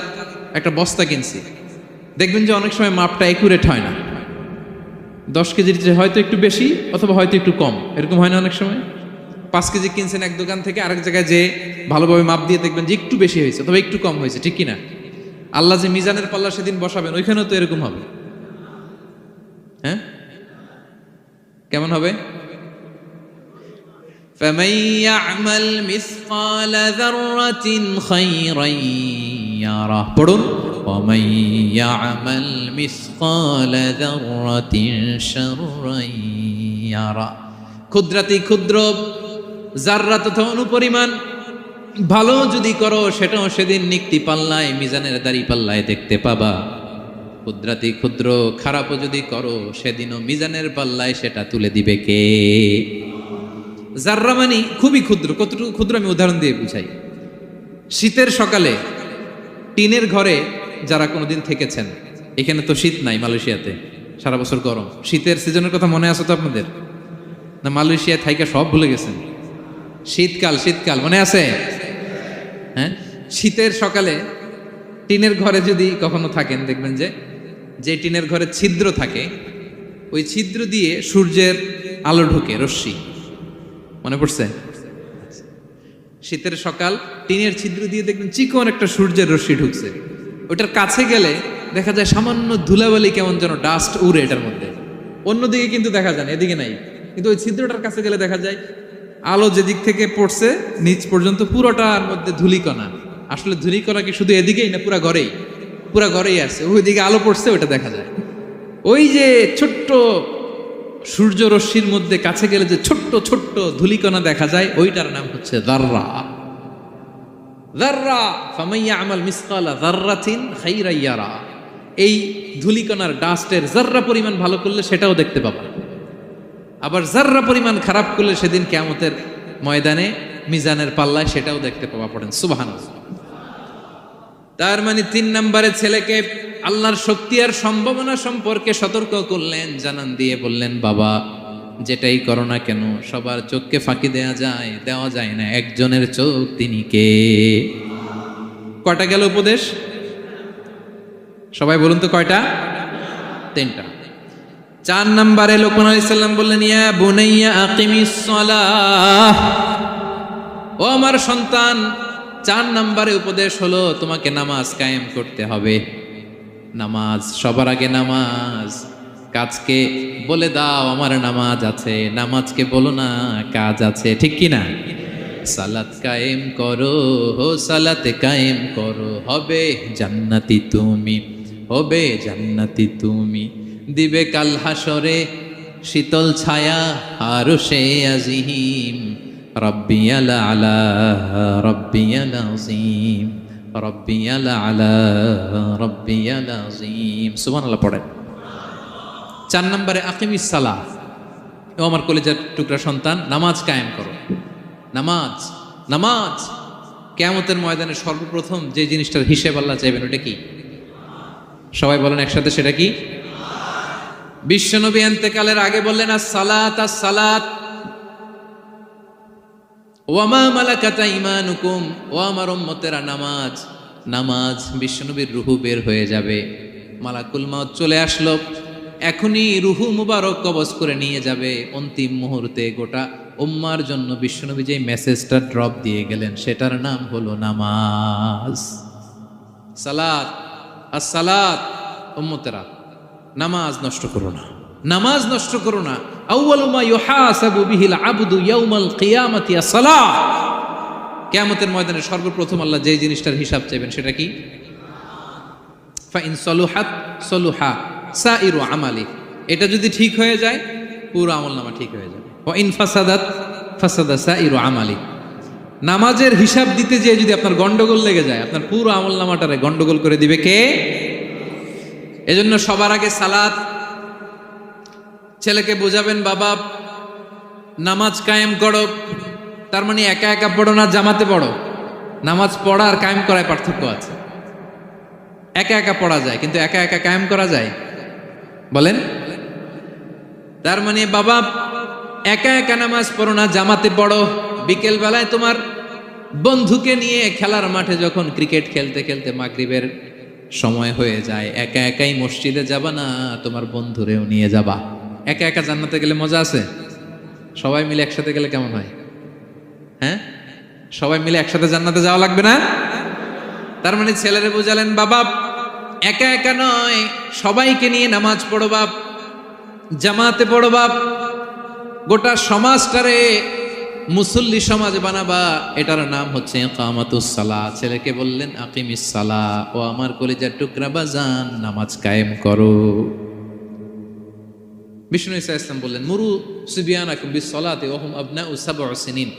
A: একটা বস্তা কিনছি, দেখবেন যে অনেক সময় মাপটা একুরেট হয় না। 10 কেজির চেয়ে হয়তো একটু বেশি অথবা হয়তো একটু কম, এরকম হয় না অনেক সময়? 5 কেজি কিনছেন এক দোকান থেকে, আরেক জায়গায় যে ভালোভাবে মাপ দিয়ে দেখবেন যে একটু বেশি হয়েছে অথবা একটু কম হয়েছে, ঠিক কিনা? আল্লাহ যে মিজানের পাল্লা সেদিন বসাবেন, ওইখানেও তো এরকম হবে। হ্যাঁ, কেমন হবে? فَمَن يَعْمَلْ مِثْقَالَ ذَرَّةٍ خَيْرًا يَرَهُ। পড়ুন, وَمَن يَعْمَلْ مِثْقَالَ ذَرَّةٍ شَرًّا يَرَهُ। ক্ষুদ্রাতি ক্ষুদ্র জাররা তথা অনুপরিমাণ ভালো যদি করো, সেটাও সেদিন নিক্তি পাল্লায়, মিজানের দাড়ি পাল্লায় দেখতে পাবা। ক্ষুদ্রাতি ক্ষুদ্র খারাপও যদি করো, সেদিনও মিজানের পাল্লায় সেটা তুলে দিবে কে? জাররা মানে খুবই ক্ষুদ্র। কতটুকু ক্ষুদ্র আমি উদাহরণ দিয়ে বুঝাই। শীতের সকালে টিনের ঘরে যারা কোনোদিন থেকেছেন, এখানে তো শীত নাই, মালয়েশিয়াতে সারা বছর গরম। শীতের সিজনের কথা মনে আছে তো আপনাদের? না মালয়েশিয়ায় থাইকা সব ভুলে গেছেন? শীতকাল শীতকাল মনে আছে? হ্যাঁ, শীতের সকালে টিনের ঘরে যদি কখনো থাকেন, দেখবেন যে টিনের ঘরে ছিদ্র থাকে, ওই ছিদ্র দিয়ে সূর্যের আলো ঢোকে, রশ্মি। মনে পড়ছে? শীতের সকাল, টিনের ছিদ্র দিয়ে দেখবেন চিকন একটা সূর্যের রশ্মি ঢুকছে। ওইটার কাছে গেলে দেখা যায় সামান্য ধুলাবালি, কেমন যেন ডাস্ট উড়ে এটার মধ্যে। অন্যদিকে কিন্তু দেখা যায় না, এদিকে নাই, কিন্তু ওই ছিদ্রটার কাছে গেলে দেখা যায় আলো যেদিক থেকে পড়ছে নিচ পর্যন্ত পুরোটার মধ্যে ধূলিকণা। আসলে ধূলিকণা কি শুধু এদিকেই না, পুরা ঘরেই আছে। ওইদিকে আলো পড়ছে, ওইটা দেখা যায়। ওই যে ছোট্ট সূর্য রশ্মির মধ্যে কাছে গেলে যে ছোট্ট ছোট্ট ধূলিকণা দেখা যায়, ওইটার নাম হচ্ছে যাররা। যাররা, ফামান ইয়ামাল মিসকালা যাররাতিন খাইরান ইয়ারা। এই ধূলিকণার ডাস্টের যাররা পরিমাণ ভালো করলে সেটাও দেখতে পাবা, আবার যাররা পরিমাণ খারাপ করলে সেদিন কিয়ামতের ময়দানে মিজানের পাল্লায় সেটাও দেখতে পাবা। পড়েন সুবহানাল্লাহ। তার মানে 3 নম্বরে ছেলেকে আল্লাহর শক্তি আর সম্ভাবনা সম্পর্কে সতর্ক করলেন, জানান দিয়ে বললেন, বাবা যেটাই করো না কেন সবার চোখকে ফাঁকি দেওয়া যায় না, একজনের চোখ তিনি কে? কয়টা গেল উপদেশ? সবাই বলুন তো কয়টা? 3টা। 4 নম্বরে লোকমান আলাইহিস সালাম বললেন, ইয়া বুনাইয়া আকিমিস সালাহ, ও আমার সন্তান, 4 নম্বরে উপদেশ হলো তোমাকে নামাজ কায়েম করতে হবে। নামাজ, সবার আগে নামাজ। কাজকে বলে দাও আমার নামাজ আছে, নামাজকে বলো না কাজ আছে, ঠিক কি না? সালাত কায়েম করো, সালাতে কায়েম করো, হবে জান্নাতি তুমি, হবে জান্নাতি তুমি, দিবে কাল হাসরে শীতল ছায়া আরশে আজিম, রব্বিয়াল আলা রব্বিয়াল আযীম, রব্বিয়াল আলা রব্বিয়াল আযীম। সুবহানাল্লাহ পড়েন। 4 নম্বরে আকিমিস সালাহ, ও আমার কলিজার টুকরা সন্তান, নামাজ কায়েম করো। নামাজ, নামাজ কিয়ামতের ময়দানে সর্বপ্রথম যে জিনিসটার হিসেব আল্লাহ চাইবেন ওটা কি? সবাই বলেন একসাথে, সেটা কি? বিশ্বনবী ইন্তেকালের আগে বললেন, আস-সালাত আস-সালাত ওয়া মা মালাকাত আইমানুকুম, ও আমার উম্মতেরা নামাজ, নামাজ। বিশ্বনবীর রূহ বের হয়ে যাবে, মালাকুল মাউত চলে আসলো, এখনই রূহ মুবারক কবজ করে নিয়ে যাবে। অন্তিম মুহূর্তে গোটা উম্মার জন্য বিশ্বনবী যে মেসেজটা ড্রপ দিয়ে গেলেন সেটার নাম হলো নামাজ। সালাত আস-সালাত, উম্মতেরা নামাজ নষ্ট করো না, নামাজ নষ্ট করো না। আউয়ালু মা ইউহাসাবু বিহিল আবদু ইয়াউমাল কিয়ামাতি আস-সালাহ, কিয়ামতের ময়দানে সর্বপ্রথম আল্লাহ যে জিনিসটার হিসাব চাইবেন সেটা কি? ফা ইন সলুহাত সলুহা সাইরু আমালি, এটা যদি ঠিক হয়ে যায় পুরো আমলনামা ঠিক হয়ে যাবে। ওয়া ইন ফাসাদাত ফাসাদা সাইরু আমালি, নামাজের হিসাব দিতে যেয়ে যদি আপনার গন্ডগোল লেগে যায় আপনার পুরো আমলনামাটারে গন্ডগোল করে দিবে কে? এজন্য সবার আগে সালাত। ছেলেকে বোঝাবেন, বাবা নামাজ কায়েম করো, তার মানে একা একা পড়ো না, জামাতে পড়ো। নামাজ পড়া আর কায়েম করায় পার্থক্য আছে। একা একা পড়া যায় কিন্তু একা একা কায়েম করা যায়? বলেন। তার মানে বাবা একা একা নামাজ পড়ো না, জামাতে পড়ো। বিকেল বেলায় তোমার বন্ধুকে নিয়ে খেলার মাঠে যখন ক্রিকেট খেলতে খেলতে মাগরিবের সময় হয়ে যায়, একা একাই মসজিদে যাবা না, তোমার বন্ধুরেও নিয়ে যাবা। একা একা জান্নাতে গেলে মজা আছে? সবাই মিলে একসাথে গেলে কেমন হয়? হ্যাঁ, সবাই মিলে একসাথে জান্নাতে যাওয়া লাগবে না? তার মানে ছেলেরে বোঝালেন, বাবা একা একা নয়, সবাইকে নিয়ে নামাজ পড়ো বাপ, জামাতে পড়ো বাপ, গোটা সমাজটারে মুসল্লি সমাজ বানাবা। এটার নাম হচ্ছে ইকামাতুস সালাহ। ছেলেকে বললেন আকিমিস সালাহ, ও আমার কলিজার টুকরা বাজান নামাজ কায়েম করো। বিষ্ণু ঈসা ইসলাম বললেন, মুরু সুবিয়ানাকুম বিস-সালাতি ওয়া হুম আবনাউ 7 সিনিন,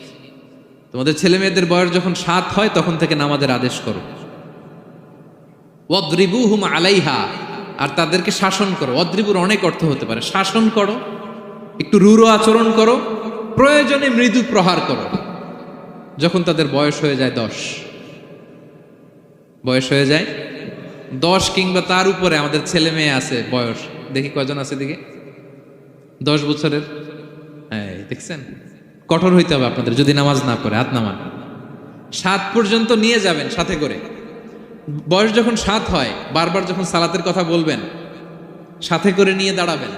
A: তোমাদের ছেলে মেয়েদের বয়স যখন 7 হয় তখন থেকে নামাজের আদেশ করো। ওয়াদরিবুহুম আলাইহা, আর তাদেরকে শাসন করো। ওয়াদরিবুর অনেক অর্থ হতে পারে, শাসন করো, একটু রূঢ় আচরণ করো, প্রয়োজনে মৃদু প্রহার করো। যখন তাদের বয়স হয়ে যায় 10, বয়স হয়ে যায় 10 কিংবা তার উপরে, আমাদের ছেলে মেয়ে আছে বয়স, দেখি কয়জন আছে দিকে 10 বছরের। হ্যাঁ দেখছেন, কঠোর হইতে হবে আপনাদের যদি নামাজ না পড়ে। হাত নামান। 7 পর্যন্ত নিয়ে যাবেন সাথে করে। বয়স যখন 7 হয়, বারবার যখন সালাতের কথা বলবেন সাথে করে নিয়ে দাঁড়াবেন।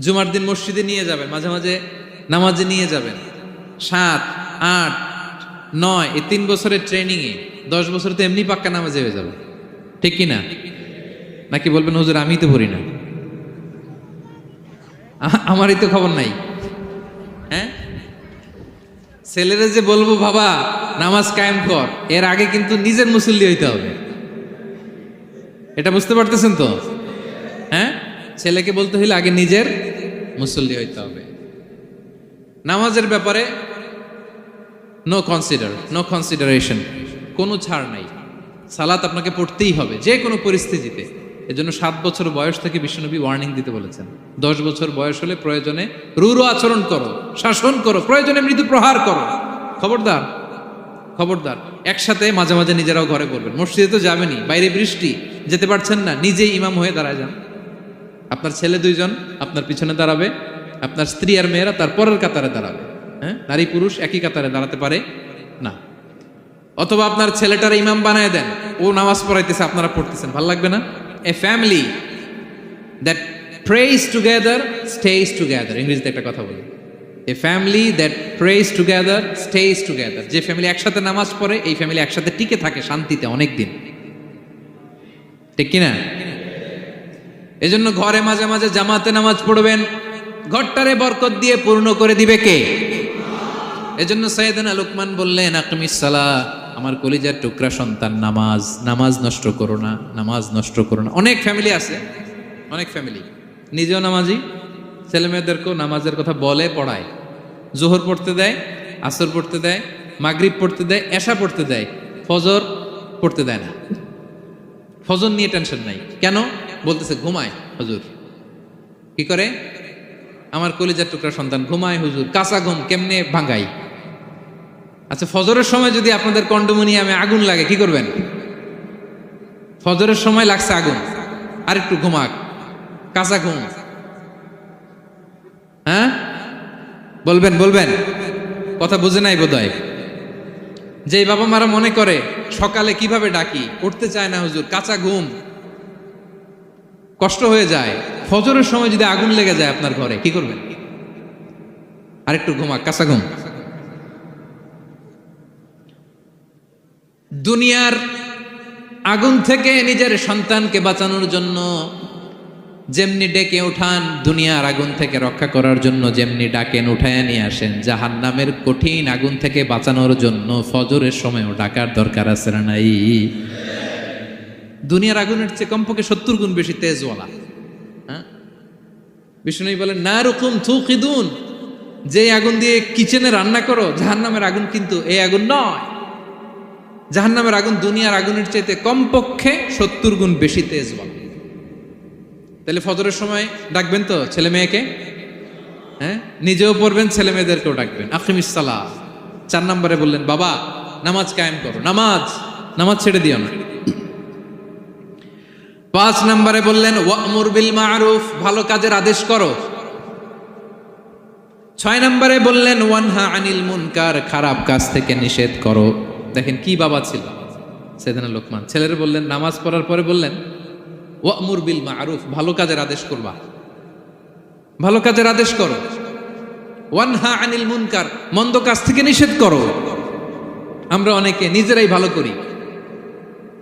A: জুমার দিন মসজিদে নিয়ে যাবেন, মাঝে মাঝে নামাজে নিয়ে যাবেন। 7, 8, 9 এই 3 বছরের ট্রেনিংয়ে 10 বছর তো এমনি পাক্কা নামাজে হয়ে যাবে, ঠিক কি না? নাকি বলবেন হুজুর আমি তো পড়ি না, আমারই তো খবর নাই। হ্যাঁ, ছেলেরা যে বলবো বাবা নামাজ কায়েম কর, এর আগে কিন্তু নিজের মুসল্লি হইতে হবে। এটা বুঝতে পারতেছেন তো? হ্যাঁ, ছেলেকে বলতে হইলে আগে নিজের মুসল্লি হইতে হবে। নামাজের ব্যাপারে নো কনসিডারেশন, কোনো ছাড় নাই। সালাত আপনাকে পড়তেই হবে যে কোনো পরিস্থিতিতে। এজন্য 7 বছর বয়স থেকে বিশ্বনবী ওয়ার্নিং দিতে বলেছেন। 10 বছর বয়স হলে প্রয়োজনে রূঢ় আচরণ করো, শাসন করো, প্রয়োজনে মৃদু প্রহার করো। খবরদার, খবরদার। একসাথে মাঝে মাঝে নিজেরাও ঘরে করবেন। মসজিদে তো যাবেনই, বাইরে বৃষ্টি, যেতে পারছেন না, নিজেই ইমাম হয়ে দাঁড়ায় যান। আপনার ছেলে দুইজন আপনার পিছনে দাঁড়াবে, আপনার স্ত্রী আর মেয়েরা তার পরের কাতারে দাঁড়াবে। হ্যাঁ, নারী পুরুষ একই কাতারে দাঁড়াতে পারে না। অথবা আপনার ছেলেটার ইমাম বানায় দেন, ও নামাজ পড়াইতেছে, আপনারা পড়তেছেন, ভালো লাগবে না? A family that prays together stays together, ইংরেজিতে একটা কথা বলি, a family that prays together stays together. যে ফ্যামিলি একসাথে নামাজ পড়ে, এই ফ্যামিলি একসাথে টিকে থাকে শান্তিতে অনেক দিন, ঠিক কিনা? এজন্য ঘরে মাঝে মাঝে জামাতে নামাজ পড়বেন, ঘরটারে বরকত দিয়ে পূর্ণ করে দিবে কে? এজন্য সাইয়েদনা লোকমান বললেন, আকিমিস সালাহ, আমার কলিজার টুকরা সন্তান, নামাজ, নামাজ নষ্ট করো না, নামাজ নষ্ট করো না। অনেক ফ্যামিলি আছে, অনেক ফ্যামিলি নিজেও নামাজি, ছেলে মেয়েদেরকেও নামাজের কথা বলে, পড়ায়, জোহর পড়তে দেয়, আসর পড়তে দেয়, মাগরিব পড়তে দেয়, এশা পড়তে দেয়, ফজর পড়তে দেয় না। ফজর নিয়ে টেনশন নাই, কেন? বলতেছে ঘুমায় হুজুর। কি করে? আমার কলিজার টুকরা সন্তান ঘুমায় হুজুর, কাঁচা ঘুম কেমনে ভাঙ্গাই? আচ্ছা, ফজরের সময় যদি আপনাদের কন্ডোমিনিয়ামে আগুন লাগে কি করবেন? ফজরের সময় লাগছে আগুন, আর একটু ঘুমাক, কাঁচা ঘুম। হ্যাঁ, বলবেন বলবেন, কথা বুঝে নাই বোধহয়। যে বাবা মারা মনে করে সকালে কিভাবে ডাকি, উঠতে চায় না হুজুর, কাঁচা ঘুম, কষ্ট হয়ে যায়, ফজরের সময় যদি আগুন লেগে যায় আপনার ঘরে কি করবেন? আরেকটু ঘুমাক, কাঁচা ঘুম। দুনিয়ার আগুন থেকে নিজের সন্তানকে বাঁচানোর জন্য যেমনি ডেকে উঠান, দুনিয়ার আগুন থেকে রক্ষা করার জন্য যেমনি ডাকেন, উঠায় নিয়ে আসেন, জাহান্নামের কঠিন আগুন থেকে বাঁচানোর জন্য ফজরের সময়ও ডাকার দরকার আছে না নাই? দুনিয়ার আগুনের চেয়ে কমপক্ষে 70 গুণ বেশি তেজওয়ালা। হ্যাঁ, বিষ্ণু বলেন, নারুকুম তুকিদুন, যে আগুন দিয়ে কিচেনে রান্না করো, জাহান্নামের আগুন কিন্তু এই আগুন নয়। জাহান্নামের আগুন দুনিয়ার আগুনের চাইতে কমপক্ষে 70 গুণ বেশি তেজওয়ালা। তাহলে ফজরের সময় ডাকবেন তো ছেলে মেয়েকে? হ্যাঁ, নিজেও পড়বেন, ছেলে মেয়েদেরকেও ডাকবেন। আকিমিস সালাহ। 4 নম্বরে বললেন, বাবা নামাজ কায়েম করো, নামাজ, নামাজ ছেড়ে দিও না। 5 নম্বরে বললেন, ওয়ামুর বিল মারুফ, ভালো কাজের আদেশ করো। 6 নম্বরে বললেন, ওয়ানহা আনিল মুনকার, খারাপ কাজ থেকে নিষেধ করো। দেখেন কি বাবা ছিল সাইয়েদনা লোকমান। ছেলেরা বললেন, নামাজ পড়ার পরে বললেন, ওয়ামুর বিল মারুফ, ভালো কাজের আদেশ করবা, ভালো কাজের আদেশ করো। ওয়ানহা আনিল মুনকার, মন্দ কাজ থেকে নিষেধ করো। আমরা অনেকে নিজেরাই ভালো করি,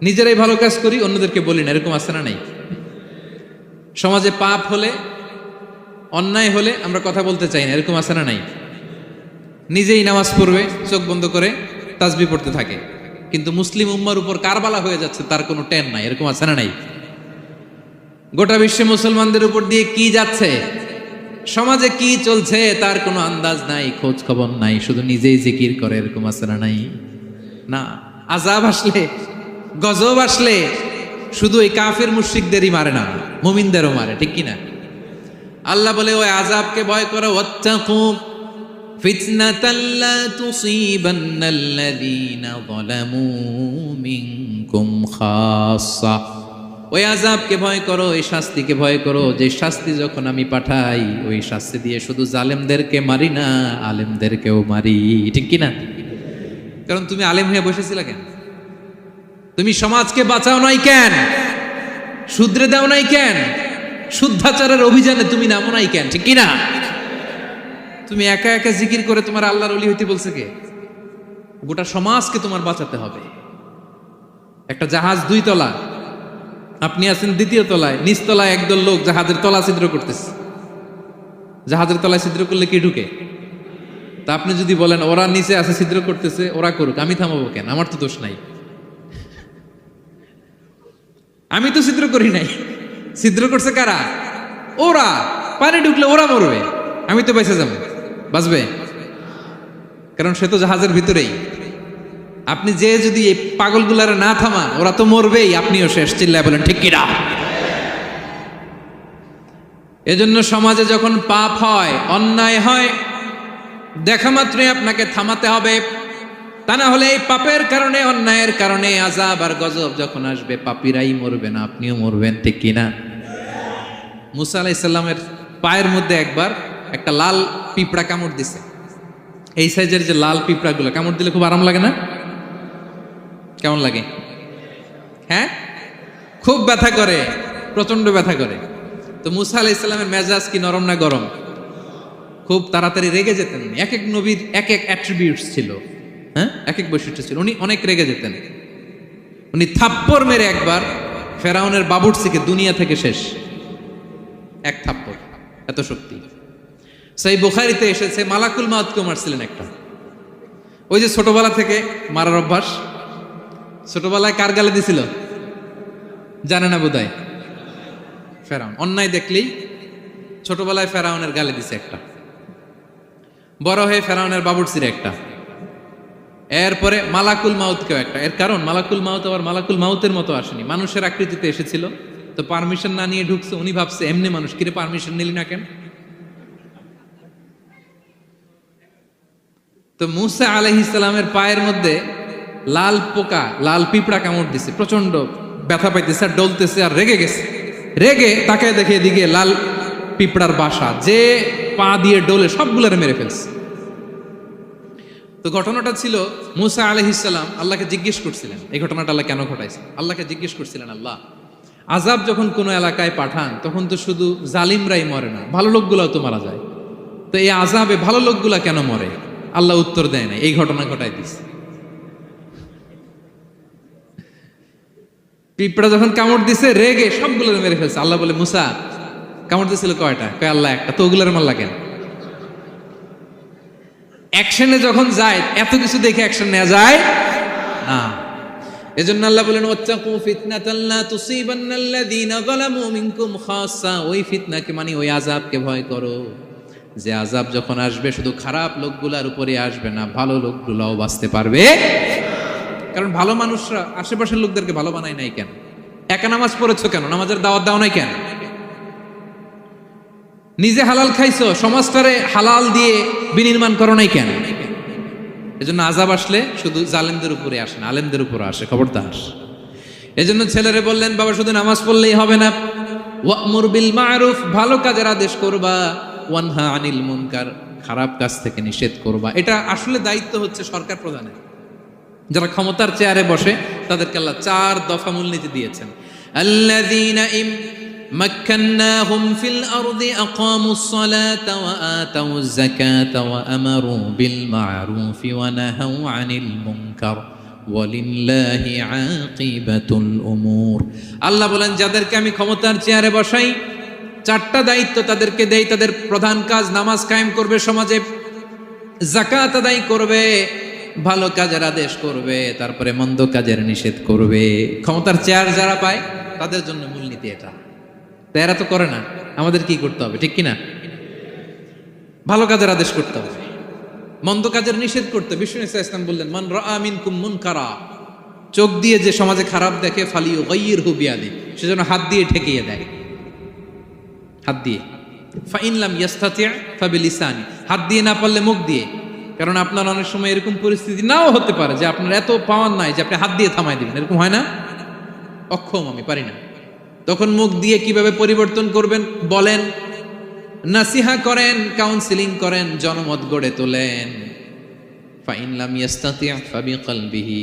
A: নিজেরাই ভালো কাজ করি, অন্যদেরকে বলি না, এরকম আছে না নাই? সমাজে পাপ হলে, অন্যায় হলে আমরা কথা বলতে চাই না, এরকম আছে না নাই? নিজেই নামাজ পড়বে, চোখ বন্ধ করে তাসবিহ পড়তে থাকে, কিন্তু মুসলিম উম্মার উপর কারবালা হয়ে যাচ্ছে, তার কোনো টেন নাই, এরকম আছে না নাই? গোটা বিশ্বে মুসলমানদের উপর দিয়ে কি যাচ্ছে, সমাজে কি চলছে তার কোনো আন্দাজ নাই, খোঁজ খবর নাই, শুধু নিজেই জিকির করে, এরকম আছে না নাই? না, আযাব আসলে, গজব আসলে শুধু এই কাফির মুশরিকদেরই মারে না, মুমিনদেরও মারে, ঠিক কিনা? আল্লাহ বলে, ওই আযাবকে ভয় করো, ওয়াত্তাকু ফিতনাতাল লা তুসিবান্নাল্লাযীনা যালামু মিনকুম খাসসা। ওই আযাবকে ভয় করো, এই শাস্তিকে ভয় করো, যে শাস্তি যখন আমি পাঠাই, ওই শাস্তি দিয়ে শুধু জালেমদেরকে মারি না, আলেমদেরকেও মারি, ঠিক কিনা? কারণ তুমি আলেম হয়ে বসেছিলা কেন? তুমি সমাজকে বাঁচাও নাই কেন? শুধরে দাও নাই কেন? শুদ্ধাচারের অভিযানে তুমি নামো নাই কেন? ঠিক কিনা? তুমি একা একা জিকির করে তোমার আল্লাহর ওলি হইতে বলছে কে? গোটা সমাজকে তোমার বাঁচাতে হবে। একটা জাহাজ 2 তলা, আপনি আছেন 2য় তলায়, নিচ তলায় একদল লোক জাহাজের তলা ছিদ্র করতেছে। জাহাজের তলায় ছিদ্র করলে কি ঢুকে? তা আপনি যদি বলেন ওরা নিচে আছে ছিদ্র করতেছে, ওরা করুক, আমি থামাবো কেন? আমার তো দোষ নাই, আমি তো ছিদ্র করি নাই। ছিদ্র করছে কারা? ওরা। পানি ঢুকলে ওরা মরবে, আমি তো বেঁচে যাবো। বাঁচবে? কারণ সে তো জাহাজের ভিতরেই। আপনি যে যদি এই পাগলগুলারে না থামান, ওরা তো মরবেই, আপনিও শেষ। চিল্লায় বলেন ঠিক কিনা? এজন্য সমাজে যখন পাপ হয়, অন্যায় হয়, দেখা মাত্রই আপনাকে থামাতে হবে। তা না হলে এই পাপের কারণে, অন্যায়ের কারণে আযাব আর গজব যখন আসবে, পাপীরাই মরবে না, আপনিও মরবেন, ঠিক কিনা? মুসা আলাইহিস সালামের পায়ের মধ্যে একবার একটা লাল পিঁপড়া কামড় দিছে। এই সাইজের যে লাল পিঁপড়াগুলো কামড় দিলে খুব আরাম লাগে না? কেমন লাগে? হ্যাঁ, খুব ব্যথা করে, প্রচন্ড ব্যথা করে। তো মুসা আলাইহিস সালামের মেজাজ কি নরম না গরম? খুব তাড়াতাড়ি রেগে যেতেন। এক এক নবীর এক এক অ্যাট্রিবিউটস ছিল, হ্যাঁ, এক এক বৈশিষ্ট্য ছিল। উনি অনেক রেগে যেতেন। উনি থাপ্পড় মেরে একবার ফেরাউনের বাবুর্চিকে দুনিয়া থেকে শেষ, এক থাপ্পড়, এত শক্তি। সেই বুখারীতে এসেছে মালাকুল মাউতকে মারছিলেন একটা। ওই যে ছোটবেলা থেকে মারার অভ্যাস, ছোটবেলায় কার গালে দিছিল জানে না বোধহয়? ফেরাউন। অন্যায় দেখলেই ছোটবেলায় ফেরাউনের গালে দিছে একটা, বড় হয়ে ফেরাউনের বাবুর্চির একটা, এরপরে মালাকুল মাউতকেও একটা। এর কারণ মালাকুল মাউত আবার মালাকুল মাউতের মতো আসেনি, মানুষের আকৃতিতে এসেছিল। তো পারমিশন না নিয়ে ঢুকছে। উনি ভাবছে এমনি মানুষ, কিরে পারমিশন নিলি না কেন? তো মুসা আলাইহিস সালামের পায়ের মধ্যে লাল পোকা, লাল পিঁপড়া কামড় দিছে, প্রচন্ড ব্যথা পাইতেছে আর ডলতেছে আর রেগে গেছে। রেগে তাকায় দেখে এদিকে লাল পিঁপড়ার বাসা, যে পা দিয়ে ডোলে সবগুলোরে মেরে ফেলছে। তো ঘটনাটা ছিল মুসা আলাইহিস সালাম আল্লাহকে জিজ্ঞেস করছিলেন, এই ঘটনাটা আল্লাহ কেন ঘটাইছে, আল্লাহকে জিজ্ঞেস করছিলেন, আল্লাহ আযাব যখন কোনো এলাকায় পাঠান তখন তো শুধু জালিমরাই মরে না, ভালো লোকগুলাও তো মারা যায়। তো এই আযাবে ভালো লোকগুলা কেন মরে? আল্লাহ উত্তর দেয় না, এই ঘটনা ঘটাই দিছে। পিঁপড়া যখন কামড় দিছে রেগে সবগুলো মেরে ফেলছে। আল্লাহ বলে, মুসা কামড় দিছিল কয়টা? কয় আল্লাহ একটা। তো ওগুলোর মারলা কেন? অ্যাকশনে যখন যায় এত কিছু দেখে অ্যাকশন নেওয়া যায় না। এজন্য আল্লাহ বলেন, ওয়াত্তাকু ফিতনাতান লা তুসিবান্নাল্লাযীনা যালামু মিনকুম খাসসা। ওই ফিতনাকে মানে ওই আযাবকে ভয় করো, যে আযাব যখন আসবে শুধু খারাপ লোকগুলার উপরে আসবে না, ভালো লোকগুলাও বাঁচতে পারবে। কারণ ভালো মানুষরা আশেপাশের লোকদেরকে ভালো বানায় নাই কেন? একা নামাজ পড়েছো কেন? নামাজের দাওয়াত দাও নাই কেন? নিজে হালাল খাইছো, সমাজটারে হালাল দিয়ে বিনির্মাণ করো নাই কেন? এজন্য আযাব আসলে শুধু জালেমদের উপরে আসে না, আলেমদের উপরে আসে, খবরদার। এজন্য ছেলেরে বললেন, বাবা শুধু নামাজ পড়লেই হবে না, ওয়া'মুর বিল মা'রুফ, ভালো কাজের আদেশ করবা, ওয়ানহা আনিল মুনকার, খারাপ কাজ থেকে নিষেধ করবা। এটা আসলে দায়িত্ব হচ্ছে সরকার প্রধানের। যারা ক্ষমতার চেয়ারে বসে তাদেরকে আল্লাহ 4 দফা মূলনীতি দিয়েছেন। আল্লাযীনা মাক্কান্নাহুম ফিল আরদি আকামুস সালাতা ওয়া আতাউজ যাকাতা ওয়া আমারু বিল মা'রুফি ওয়া নাহাউ আনিল মুনকার ওয়ালিল্লাহি আকিবাতুল উমুর। আল্লাহ বলেন, যাদেরকে আমি ক্ষমতার চেয়ারে বসাই 4টা দায়িত্ব তাদেরকে দেই। তাদের প্রধান কাজ নামাজ কায়েম করবে, সমাজে যাকাত আদায় করবে, ভালো কাজের আদেশ করবে, তারপরে মন্দ কাজের নিষেধ করবে। ক্ষমতার চেয়ার যারা পায় তাদের জন্য মূলনীতি এটা। তো এরা তো করে না, আমাদের কি করতে হবে, ঠিক কিনা? ভালো কাজের আদেশ করতে হবে, মন্দ কাজের নিষেধ করতে। বিষ্ণু ইসলাম বললেন, মান রাআ মিনকুম মুনকারা, চোখ দিয়ে যে সমাজে খারাপ দেখে, ফালিয়ুগাইয়িরহু বিয়াদিহি, সেজন্য হাত দিয়ে ঠেকিয়ে দেয়, হাত দিয়ে। ফাইন লাম ইয়াস্তাতি' ফাবিলিসানি, হাত দিয়ে না পারলে মুখ দিয়ে। কারণ আপনার অনেক সময় এরকম পরিস্থিতি নাও হতে পারে যে আপনার এত পাওয়ার নাই যে আপনি হাত দিয়ে থামাই দিবেন, এরকম হয় না? অক্ষম, আমি পারি না। তখন মুখ দিয়ে কিভাবে পরিবর্তন করবেন বলেন, নাসিহা করেন, কাউন্সিলিং করেন, জনমত গড়ে তোলেন। ফাইন লাম ইয়াস্তাতি' ফাবিকলবিহি,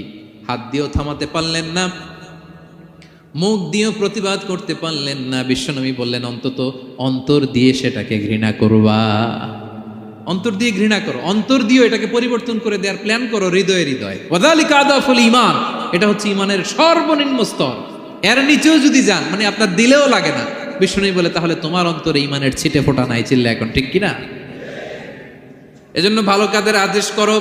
A: হাত দিয়েও থামাতে পারলেন না, মুখ দিয়েও প্রতিবাদ করতে পারলেন না, বিশ্বনবী বললেন অন্তত অন্তর দিয়ে সেটাকে ঘৃণা করবা। অন্তর দিয়ে ঘৃণা করো, অন্তর দিয়ে এটাকে পরিবর্তন করে দেওয়ার প্ল্যান করো, হৃদয়ে হৃদয়ে। ওয়াযালিকা আদাফুল ঈমান, এটা হচ্ছে ঈমানের সর্বনিম্ন স্তর। এর নিচেও যদি যান, মানে আপনার দিলেও লাগে না, বিষ্ণু বলে তাহলে তোমার অন্তরে ঈমানের ছিটে ফোঁটা নাই। চিল্লা এখন, ঠিক কিনা? এজন্য ভালো কাজের আদেশ করো,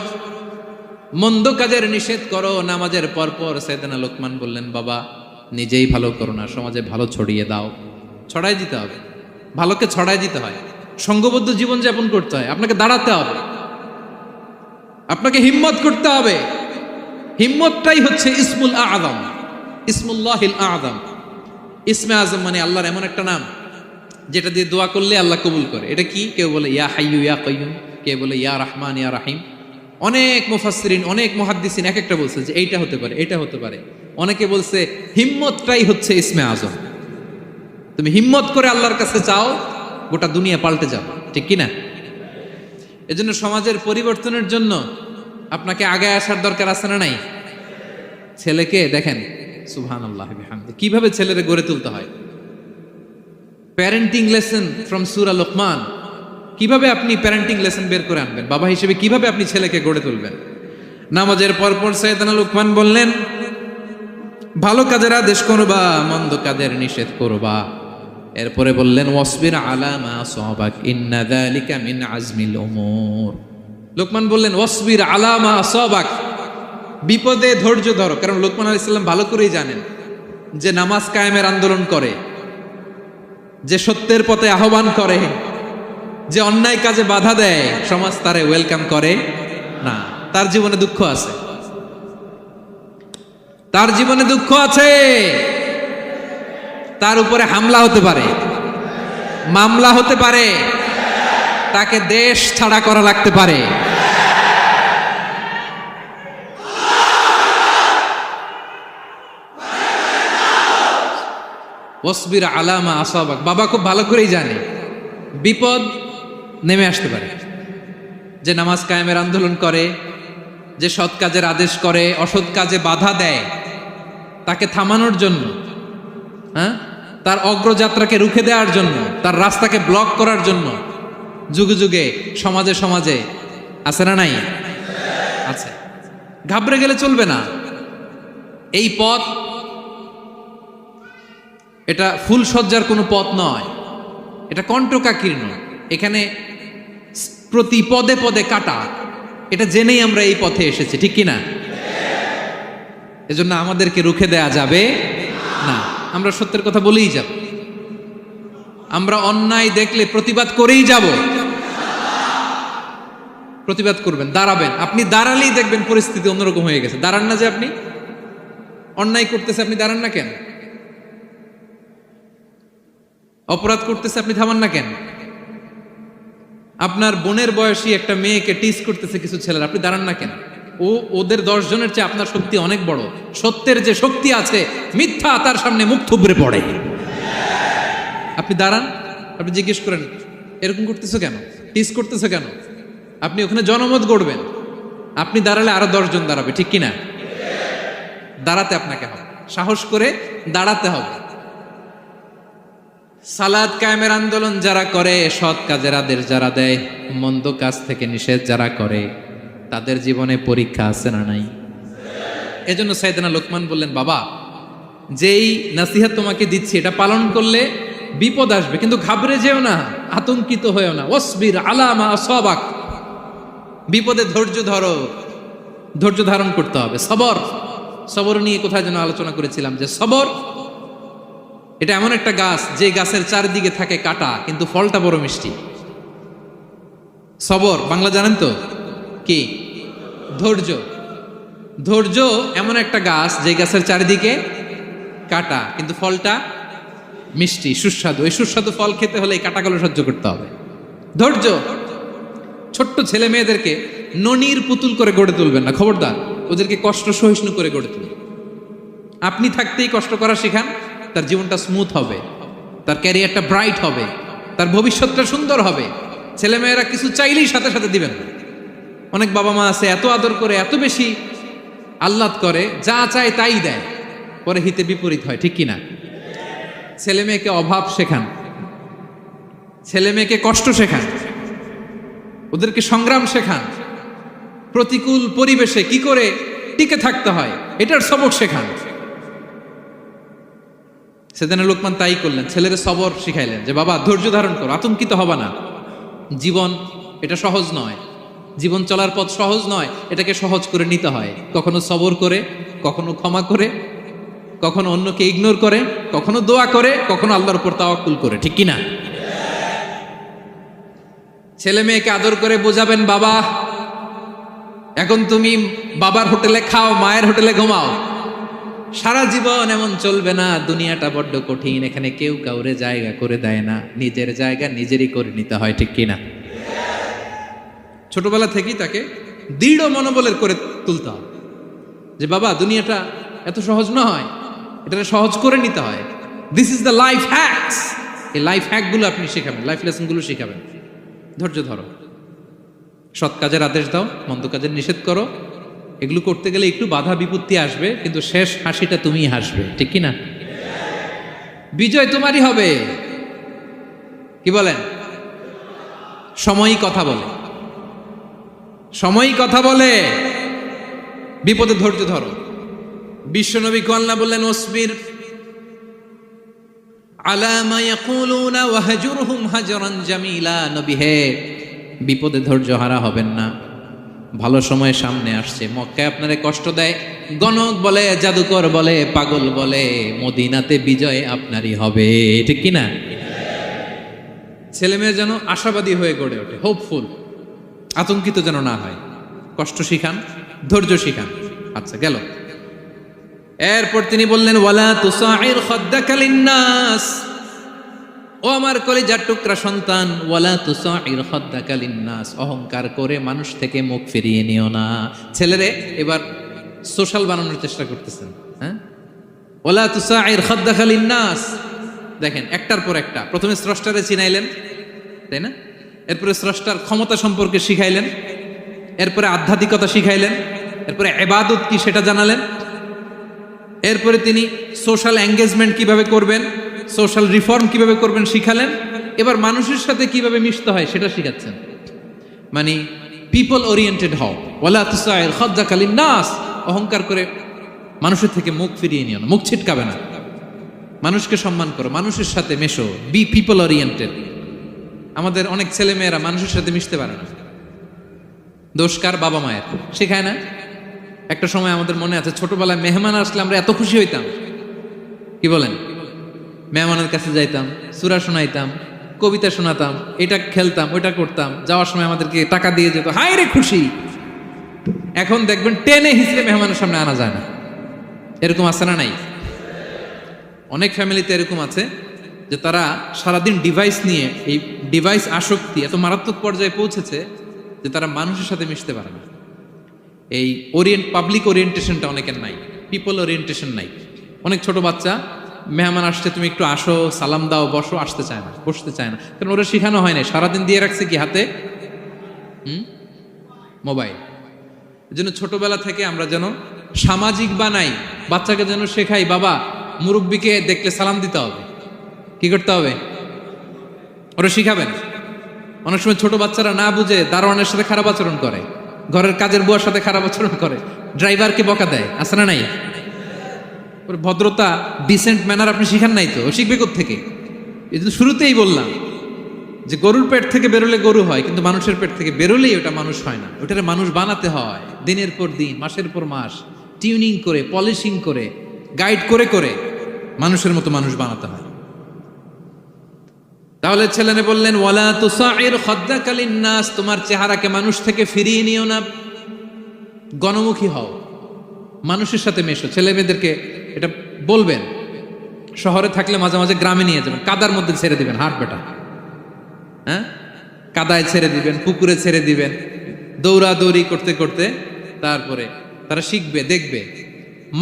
A: মন্দ কাজের নিষেধ করো। নামাজের পরপর সাইয়েদনা লোকমান বললেন, বাবা নিজেই ভালো করো না, সমাজে ভালো ছড়িয়ে দাও। ছড়াই দিতে হবে, ভালোকে ছড়াই দিতে হয়, সঙ্গবদ্ধ জীবন যাপন করতে হয়, আপনাকে দাঁড়াতে হবে, আপনাকে হিম্মত করতে হবে। হিম্মতটাই হচ্ছে ইসমুল আযম, ইসমুল্লাহিল আযম। ইসমে আযম মানে আল্লাহর এমন একটা নাম যেটা দিয়ে দোয়া করলে আল্লাহ কবুল করে। এটা কি? কেউ বলে ইয়া হাইয়ু ইয়া কাইয়ুম, কেউ বলে ইয়া রহমান ইয়া রাহিম। অনেক মুফাসসিরিন, অনেক মুহাদ্দিসিন এক একটা বলছে যে এইটা হতে পারে, এটা হতে পারে। অনেকে বলছে হিম্মতটাই হচ্ছে ইসমে আযম। তুমি হিম্মত করে আল্লাহর কাছে চাও, গোটা দুনিয়া পাল্টে যাবে, ঠিক কিনা? এজন্য সমাজের পরিবর্তনের জন্য আপনাকে আগে আসার দরকার আছে না নাই? ছেলেকে দেখেন, সুবহানাল্লাহ বিহামদি, কিভাবে ছেলেরে গড়ে তুলতে হয়। প্যারেন্টিং লেসন ফ্রম সূরা লোকমান। কিভাবে আপনি প্যারেন্টিং লেসন বের করে আনবেন, বাবা হিসেবে কিভাবে আপনি ছেলেকে গড়ে তুলবেন? নামাজের পরপর সাইয়েদনা লোকমান বললেন, ভালো কাজের আদেশ করবা, মন্দ কাজের নিষেধ করবা। এরপরে বললেন, ওয়াসবির আলা মা আসাবাক ইন্না যালিকা মিন আজমিল উমুর। লোকমান বললেন, ওয়াসবির আলা মা আসাবাক, বিপদে ধৈর্য ধরো। কারণ লোকমান আলাইহিস সালাম ভালো করেই জানেন যে নামাজ কায়েমের আন্দোলন করে, যে সত্যের পথে আহ্বান করে, যে অন্যায় কাজে বাধা দেয়, সমাজ তারে ওয়েলকাম করে না। তার জীবনে দুঃখ আছে, তার জীবনে দুঃখ আছে। তার উপরে হামলা হতে পারে, মামলা হতে পারে, তাকে দেশ ছাড়া করা লাগতে পারে। ওয়াসবির আলা মা আসাবাক, বাবা খুব ভালো করেই জানে বিপদ নেমে আসতে পারে। যে নামাজ কায়েমের আন্দোলন করে, যে সৎ কাজের আদেশ করে, অসৎ কাজে বাধা দেয়, তাকে থামানোর জন্য, তার অগ্রযাত্রাকে রুখে দেওয়ার জন্য, তার রাস্তাকে ব্লক করার জন্য যুগে যুগে সমাজে সমাজে আছে না নাই? আছে। ঘাবড়ে গেলে চলবে না। এই পথ, এটা ফুলসজ্জার কোনো পথ নয়, এটা কণ্টকাকীর্ণ। এখানে প্রতি পদে পদে কাটা। এটা জেনেই আমরা এই পথে এসেছি, ঠিক কিনা? এজন্য আমাদেরকে রুখে দেয়া যাবে না। আমরা সত্যের কথা বলেই যাব, আমরা অন্যায় দেখলে প্রতিবাদ করেই যাব। প্রতিবাদ করবেন, দাঁড়াবেন। আপনি দাঁড়ালেই দেখবেন পরিস্থিতি অন্যরকম হয়ে গেছে। দাঁড়ান না, যে আপনি অন্যায় করতেছে, আপনি দাঁড়ান না কেন? অপরাধ করতেছে, আপনি থামান না কেন? আপনার বোনের বয়সী একটা মেয়েকে টিস করতেছে কিছু ছেলেরা, আপনি দাঁড়ান না কেন? ওদের 10 জনের চেয়ে আপনার শক্তি অনেক বড়। সত্যের যে শক্তি আছে, মিথ্যা তার সামনে মুখ থুবড়ে পড়ে। আপনি দাঁড়ান, আপনি জিজ্ঞেস করেন, এরকম করতেছো কেন, টিস করতেছো কেন? আপনি ওখানে জনমত গড়বেন। আপনি দাঁড়ালে আরো 10 জন দাঁড়াবে, ঠিক কিনা? দাঁড়াতে আপনাকে হবে, সাহস করে দাঁড়াতে হবে। সালাত কায়েমের আন্দোলন যারা করে, সৎ কাজের আদেশ যারা দেয়, মন্দ কাজ থেকে নিষেধ যারা করে, তাদের জীবনে পরীক্ষা আছে না নাই? এজন্য সাইয়েদনা লোকমান বললেন, বাবা, যেই নাসিহত তোমাকে দিচ্ছি এটা পালন করলে বিপদ আসবে, কিন্তু ঘাবড়ে যেও না, আতঙ্কিত হয়েও না। ওয়াসবির আলা মা আসাবাক, বিপদে ধৈর্য ধরো, ধৈর্য ধারণ করতে হবে। সবর, সবর নিয়ে কোথায় যেন আলোচনা করেছিলাম যে সবর এটা এমন একটা গাছ, যে গাছের চারিদিকে থাকে কাটা, কিন্তু ফলটা বড় মিষ্টি। সবর বাংলা জানেন তো কি? ধৈর্য। ধৈর্য এমন একটা গাছ, যে গাছের চারিদিকে কাটা, কিন্তু ফলটা মিষ্টি, সুস্বাদু। এই সুস্বাদু ফল খেতে হলে এই কাটাগুলো সহ্য করতে হবে। ধৈর্য। ছোট্ট ছেলে মেয়েদেরকে ননির পুতুল করে গড়ে তুলবেন না, খবরদার। ওদেরকে কষ্ট সহিষ্ণু করে গড়ে তুলুন। আপনি থাকতেই কষ্ট করা শেখান, তার জীবনটা স্মুথ হবে, তার ক্যারিয়ারটা ব্রাইট হবে, তার ভবিষ্যৎটা সুন্দর হবে। ছেলেমেয়েরা কিছু চাইলেই সাথে সাথে দিবেন না। অনেক বাবা মা আছে এত আদর করে, এত বেশি আহ্লাদ করে, যা চায় তাই দেয়, পরে হিতে বিপরীত হয়, ঠিক কিনা? ছেলে মেয়েকে অভাব শেখান, ছেলে মেয়েকে কষ্ট শেখান, ওদেরকে সংগ্রাম শেখান, প্রতিকূল পরিবেশে কি করে টিকে থাকতে হয় এটার সবক শেখান। সেদিন লোকমান তাই করলেন, ছেলের সবর শিখাইলেন যে বাবা ধৈর্য ধারণ করো, আতঙ্কিত হবা না। জীবন এটা সহজ নয়, জীবন চলার পথ সহজ নয়, এটাকে সহজ করে নিতে হয়। কখনো সবর করে, কখনো ক্ষমা করে, কখনো অন্যকে ইগনোর করে, কখনো দোয়া করে, কখনো আল্লাহর উপর তাওয়াক্কুল করে, ঠিক কিনা? ছেলে মেয়েকে আদর করে বোঝাবেন, বাবা এখন তুমি বাবার হোটেলে খাও, মায়ের হোটেলে ঘুমাও। সারা জীবন এমন চলবে না, দুনিয়াটা বড্ড কঠিন, এখানে কেউ কাউরে জায়গা করে দেয় না, নিজের জায়গা নিজেরই করে নিতে হয়, ঠিক কিনা? ছোটবেলা থেকেই তাকে দৃঢ় মনোবলের করে তুলতে হবে যে বাবা দুনিয়াটা এত সহজ নয়, এটা সহজ করে নিতে হয়। This is the life hacks. এই লাইফ হ্যাকগুলো আপনি শেখাবেন, লাইফ লেসনগুলো শেখাবেন। ধৈর্য ধরো, সৎ কাজের আদেশ দাও, মন্দ কাজের নিষেধ করো। এগুলো করতে গেলে একটু বাধা বিপত্তি আসবে, কিন্তু শেষ হাসিটা তুমিই হাসবে, ঠিক কি না? বিজয় তোমারই হবে। কি বলেন? সময়ই কথা বলে, সময়ই কথা বলে। বিপদে ধৈর্য ধরো। বিশ্বনবী আল্লাহ বললেন, ওসবির আলা মা ইয়াকুলুনা ওয়াহজুরহুম হাজরান জামিলা। নবী হে, বিপদে ধৈর্য হারা হবেন না। ভালো সময় সামনে আসছে। মক্কায় আপনারে কষ্ট দেয়, গণক বলে, জাদুকর বলে, পাগল বলে, মদিনাতে বিজয় আপনারই হবে, ঠিক কি না? ছেলে মেয়ে যেন আশাবাদী হয়ে গড়ে ওঠে, হোপফুল, আতঙ্কিত যেন না হয়। কষ্ট শিখান, ধৈর্য শিখান। আচ্ছা, গেল। এরপর তিনি বললেন, ওয়ালা তুসাইর খাদ্দাকা লিন্নাস। ও আমার কলিজার টুকরা সন্তান, ওয়ালা তুসাইর খাদ্দাকা লিন্নাস। অহংকার করে মানুষ থেকে মুখ ফিরিয়ে নিও না। ছেলেরে এবার সোশ্যাল বানানোর চেষ্টা করতেছেন, হ্যাঁ? ওয়ালা তুসাইর খাদ্দাকা লিন্নাস। দেখেন, একটার পর একটা। প্রথমে স্রষ্টারে চিনাইলেন, তাই না? এরপরে স্রষ্টার ক্ষমতা সম্পর্কে শিখাইলেন, এরপরে আধ্যাত্মিকতা শিখাইলেন, এরপরে ইবাদত কি সেটা জানালেন, এরপরে তিনি সোশ্যাল এঙ্গেজমেন্ট কিভাবে করবেন, সোশ্যাল রিফর্ম কিভাবে করবেন শিখালেন। এবার মানুষের সাথে কিভাবে মিশতে হয় সেটা শিখাচ্ছেন। মানে পিপল ওরিয়েন্টেড হও। ওয়ালা তুসাইর খাদ্দাকা লিন্নাস। অহংকার করে মানুষের থেকে মুখ ফিরিয়ে নিও না, মুখ ছিটকাবে না। মানুষকে সম্মান করো, মানুষের সাথে মেশো, বি পিপল ওরিয়েন্টেড। আমাদের অনেক ছেলে মেয়েরা মানুষের সাথে মিশতে পারে না। দোষ কার? বাবা মায়ের, শেখায় না। একটা সময় আমাদের মনে আছে, ছোটবেলায় মেহমান আসলে আমরা এত খুশি হইতাম। কি বলেন? মেহমানের কাছে যাইতাম, সূরা শোনাইতাম, কবিতা শোনাতাম, এটা খেলতাম, ওইটা করতাম। যাওয়ার সময় আমাদেরকে টাকা দিয়ে যেত, হায় রে খুশি। এখন দেখবেন টেনে হিসেবে মেহমানের সামনে আনা যায় না। এরকম আছে না নাই? অনেক ফ্যামিলিতে এরকম আছে যে তারা সারাদিন ডিভাইস নিয়ে, এই ডিভাইস আসক্তি এত মারাত্মক পর্যায়ে পৌঁছেছে যে তারা মানুষের সাথে মিশতে পারে না। এই পাবলিক ওরিয়েন্টেশনটা অনেকের নাই, পিপল ওরিয়েন্টেশন নাই। অনেক ছোট বাচ্চা, মেহমান আসছে, তুমি একটু আসো, সালাম দাও, বসো, আসতে চায় না, বসতে চায় না। কারণ ওরা শিখানো হয় না। সারাদিন দিয়ে রাখছে কি হাতে? মোবাইল। এই জন্য ছোটবেলা থেকে আমরা যেন সামাজিক বানাই, বাচ্চাকে যেন শেখাই, বাবা মুরব্বীকে দেখলে সালাম দিতে হবে। কি করতে হবে? ওরা শিখাবেন। অনেক সময় ছোট বাচ্চারা না বুঝে দারোয়ানের সাথে খারাপ আচরণ করে, ঘরের কাজের বুয়ার সাথে খারাপ আচরণ করে, ড্রাইভারকে বকা দেয়, আছে না নাই? ওর ভদ্রতা, ডিসেন্ট ম্যানার আপনি শিখান নাই তো, ও শিখবে কোত্থেকে? এই জন্য শুরুতেই বললাম যে গরুর পেট থেকে বেরোলে গরু হয়, কিন্তু মানুষের পেট থেকে বেরোলেই ওটা মানুষ হয় না। ওটারে মানুষ বানাতে হয় দিনের পর দিন, মাসের পর মাস, টিউনিং করে, পলিশিং করে, গাইড করে করে মানুষের মতো মানুষ বানাতে হয়। তাহলে ছেলেনে বললেন, ওয়ালা তুসাইর খাদ্দাকা লিন্নাস। তোমার চেহারাকে মানুষ থেকে ফিরিয়ে নিও না, গণমুখী হও, মানুষের সাথে মেশো। ছেলে মেয়েদেরকে এটা বলবেন। শহরে থাকলে মাঝে মাঝে গ্রামে নিয়ে যাবেন, কাদার মধ্যে ছেড়ে দিবেন, হাট বেটা, হ্যাঁ, কাদায় ছেড়ে দিবেন, পুকুরে ছেড়ে দিবেন, দৌড়াদৌড়ি করতে করতে তারপরে তারা শিখবে, দেখবে।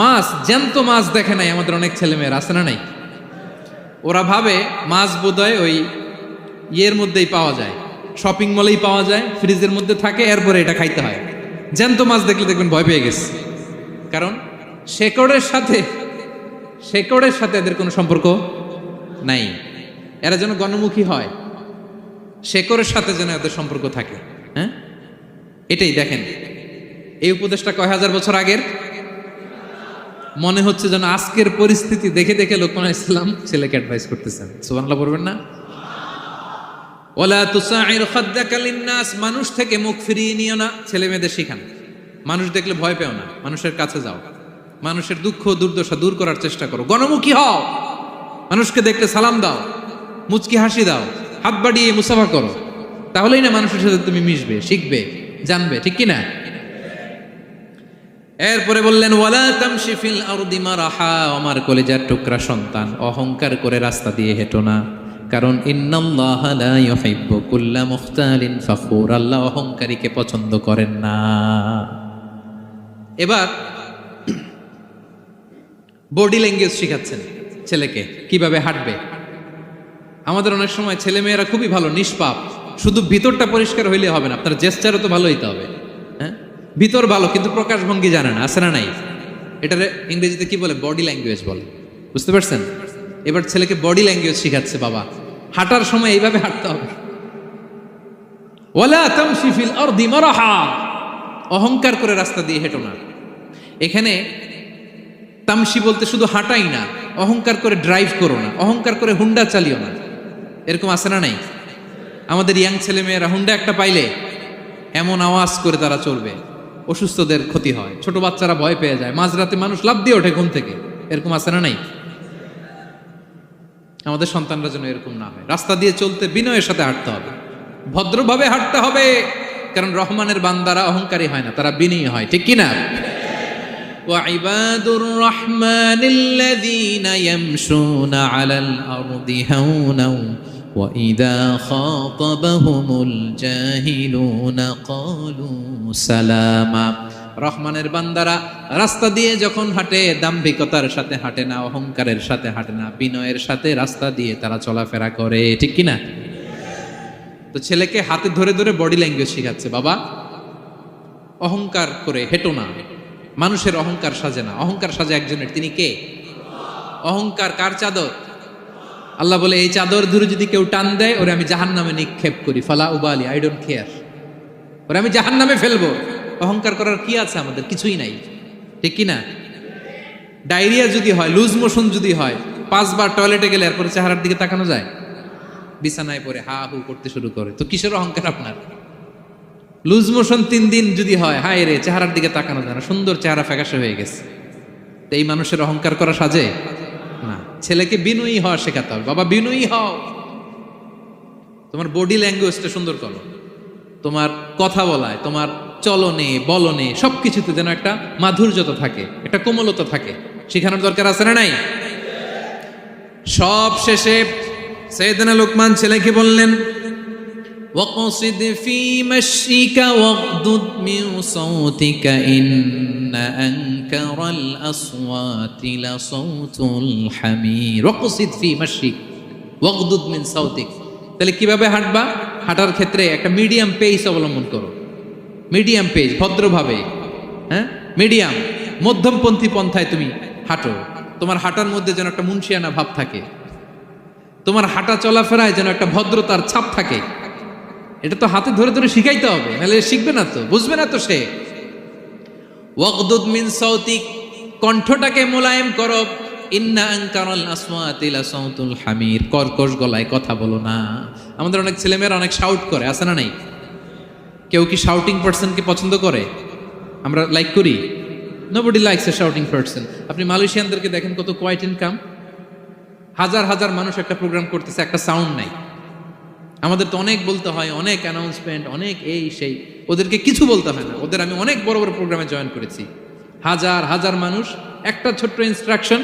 A: মাছ, জ্যান্ত মাছ দেখে নাই আমাদের অনেক ছেলে মেয়েরা, আছে না নাই? ওরা ভাবে মাছ বোধহয় ওই ইয়ের মধ্যেই পাওয়া যায়, শপিং মলেই পাওয়া যায়, ফ্রিজের মধ্যে থাকে, এরপরে এটা খাইতে হয়। জ্যান্ত মাছ দেখলে দেখবেন ভয় পেয়ে গেছে। কারণ শেকড়ের সাথে এদের কোনো সম্পর্ক নাই। এরা যেন গণমুখী হয়, শেকড়ের সাথে যেন এদের সম্পর্ক থাকে। হ্যাঁ, এটাই দেখেন। এই উপদেশটা কয় হাজার বছর আগের। মনে হচ্ছে যেন আজকের পরিস্থিতি দেখে দেখে লোকমান ইসলাম ছেলেকে অ্যাডভাইস করতেছেন। সুবহানাল্লাহ বলবেন না? ওয়ালা তুসাইর খাদ্দাকা লিন্নাস। মানুষ থেকে মুখ ফিরিয়ে নিও না। ছেলে মেয়েদের শিখান, মানুষ দেখলে ভয় পেও না, মানুষের কাছে যাও, মানুষের দুঃখ দুর্দশা দূর করার চেষ্টা করো, গণমুখী হও, মানুষকে দেখলে সালাম দাও, মুচকি হাসি দাও, হাত বাড়িয়ে মুসাফা করো। তাহলেই না মানুষের সাথে তুমি মিশবে, শিখবে, জানবে, ঠিক কি না? এরপরে বললেন, ওয়ালা তামশি ফিল আরদি মারাহা। আমার কলিজার টুকরা সন্তান, অহংকার করে রাস্তা দিয়ে হেঁটো না। কারণ ইন্নাল্লাহা লা ইউহিব্বু কুল্লা মুখতালিন ফাখুর। আল্লাহ অহংকারীকে পছন্দ করেন না। এবার বডি ল্যাঙ্গুয়েজ শিখাচ্ছেন। ছেলেকে কিভাবে হাঁটবে। আমাদের অনেক সময় ছেলে মেয়েরা খুবই ভালো, নিষ্পাপ, শুধু ভিতরটা পরিষ্কার হইলে হবে না, আপনার জেস্টারও তো ভালো হইতে হবে। হ্যাঁ, ভিতর ভালো কিন্তু প্রকাশভঙ্গি জানে না, আছে না নাই? এটার ইংরেজিতে কি বলে? বডি ল্যাঙ্গুয়েজ বলে, বুঝতে পারছেন? এবার ছেলেকে বডি ল্যাঙ্গুয়েজ শিখাচ্ছে বাবা, হাঁটার সময় এইভাবে হাঁটতে হবে। ওয়ালা তামশি ফিল আরদি মারহা, অহংকার করে রাস্তা দিয়ে হেঁটো না। এখানে তামশি বলতে শুধু হাঁটাই না, অহংকার করে ড্রাইভ করো না, অহংকার করে হুন্ডা চালিও না। এরকম আছে না নাই? আমাদের ইয়াং ছেলে মেয়েরা হুন্ডা একটা পাইলে এমন আওয়াজ করে তারা চলবে, অসুস্থদের ক্ষতি হয়, ছোট বাচ্চারা ভয় পেয়ে যায়, মাঝরাতে মানুষ লাফ দিয়ে ওঠে ঘুম থেকে। এরকম আছে না নাই? আমাদের সন্তানরা যেন এরকম না হয়। রাস্তা দিয়ে চলতে বিনয়ের সাথে হাঁটতে হবে, ভদ্রভাবে হাঁটতে হবে, কারণ রহমানের বান্দারা অহংকারী হয় না, তারা বিনয়ী হয়, ঠিক কিনা? وعباد الرحمن الذين يمشون على الأرض هونا وإذا خاطبهم الجاهلون قالوا سلاما। রহমানের বান্দারা রাস্তা দিয়ে যখন হাঁটে দাম্ভিকতার সাথে হাঁটে না, অহংকারের সাথে হাঁটে না, বিনয়ের সাথে রাস্তা দিয়ে তারা চলাফেরা করে, ঠিক কিনা? তো ছেলেকে হাতে ধরে ধরে বডি ল্যাঙ্গুয়েজ শিখাচ্ছে, বাবা অহংকার করে হেঁটো না। মানুষের অহংকার সাজে না, অহংকার সাজে একজনের, তিনি কে? অহংকার কার চাদর? আল্লাহ বলে এই চাদর ধরে যদি কেউ টান দেয় ওরে আমি জাহান্নামে নিক্ষেপ করি, ফালা উবালি, আই ডোন্ট কেয়ার, ওরে আমি জাহান্নামে ফেলবো। অহংকার করার কি আছে আমাদের? কিছুই নাই, ঠিক কিনা? ডায়রিয়া যদি হয়, লুজ মোশন যদি হয়, 5 বার টয়লেটে গেলে এরপরে চেহারার দিকে তাকানো যায়? বিছানায় পড়ে হা হু করতে শুরু করে, তো কিসের অহংকার আপনার? লুজ মোশন 3 দিন যদি হয়, হায় রে, চেহারার দিকে তাকানো যায় না, সুন্দর চেহারা ফ্যাকাশে হয়ে গেছে, তো এই মানুষের অহংকার করা সাজে না। ছেলেকে বিনয়ী হওয়া শেখাতে হবে, বাবা বিনয়ী হও, তোমার বডি ল্যাঙ্গুয়েজটা সুন্দর করো, তোমার কথা বলায়, তোমার চলনে বলনে সবকিছুতে যেন একটা মাধুর্যতা থাকে, একটা কোমলতা থাকে, শেখানোর দরকার আছে না নাই? সব শেষে সাইয়েদনা লোকমান ছেলেকে বললেন, وَاقْصِدْ فِي مَشْيِكَ وَاغْضُضْ مِنْ صَوْتِكَ إِنَّ أَنكَرَ الْأَصْوَاتِ لَصَوْتُ الْحَمِيرِ وَاقْصِدْ فِي مَشْيِكَ وَاغْضُضْ مِنْ صَوْتِكَ। তাহলে কিভাবে হাঁটবা? হাঁটার ক্ষেত্রে একটা মিডিয়াম পেস অবলম্বন করো, মিডিয়াম পেস, ভদ্রভাবে, হ্যাঁ, মিডিয়াম মধ্যমপন্থী পন্থায় তুমি হাঁটো। তোমার হাঁটার মধ্যে যেন একটা মুনশিয়ানা ভাব থাকে, তোমার হাঁটা চলাফেরায় যেন একটা ভদ্রতার ছাপ থাকে। এটা তো হাতে ধরে ধরে শিখাইতে হবে, নাহলে শিখবে না তো, বুঝবে না তো সে। ওয়াগদুদ মিন সাউতিক, কণ্ঠটাকে মোলায়েম করো। ইন্না আনকারাল আসওয়াতি লাসাউতুল হামির, কর্কশ গলায় কথা বলো না। আমাদের অনেক ছেলেমেয়েরা অনেক শাউট করে, আছে না নাই? কেউ কি শাউটিং পারসনকে পছন্দ করে? আমরা লাইক করি? Nobody likes a shouting person. আপনি মালয়েশিয়ানদেরকে দেখেন কত কোয়াইট ইনকাম, হাজার হাজার মানুষ একটা প্রোগ্রাম করতেছে, একটা সাউন্ড নাই। আমাদের তো অনেক বলতে হয়, অনেক অ্যানাউন্সমেন্ট, অনেক এই সেই, ওদেরকে কিছু বলতে হয় না। ওদের আমি অনেক বড় বড় প্রোগ্রামে জয়েন করেছি, হাজার হাজার মানুষ, একটা ছোট্ট ইনস্ট্রাকশন,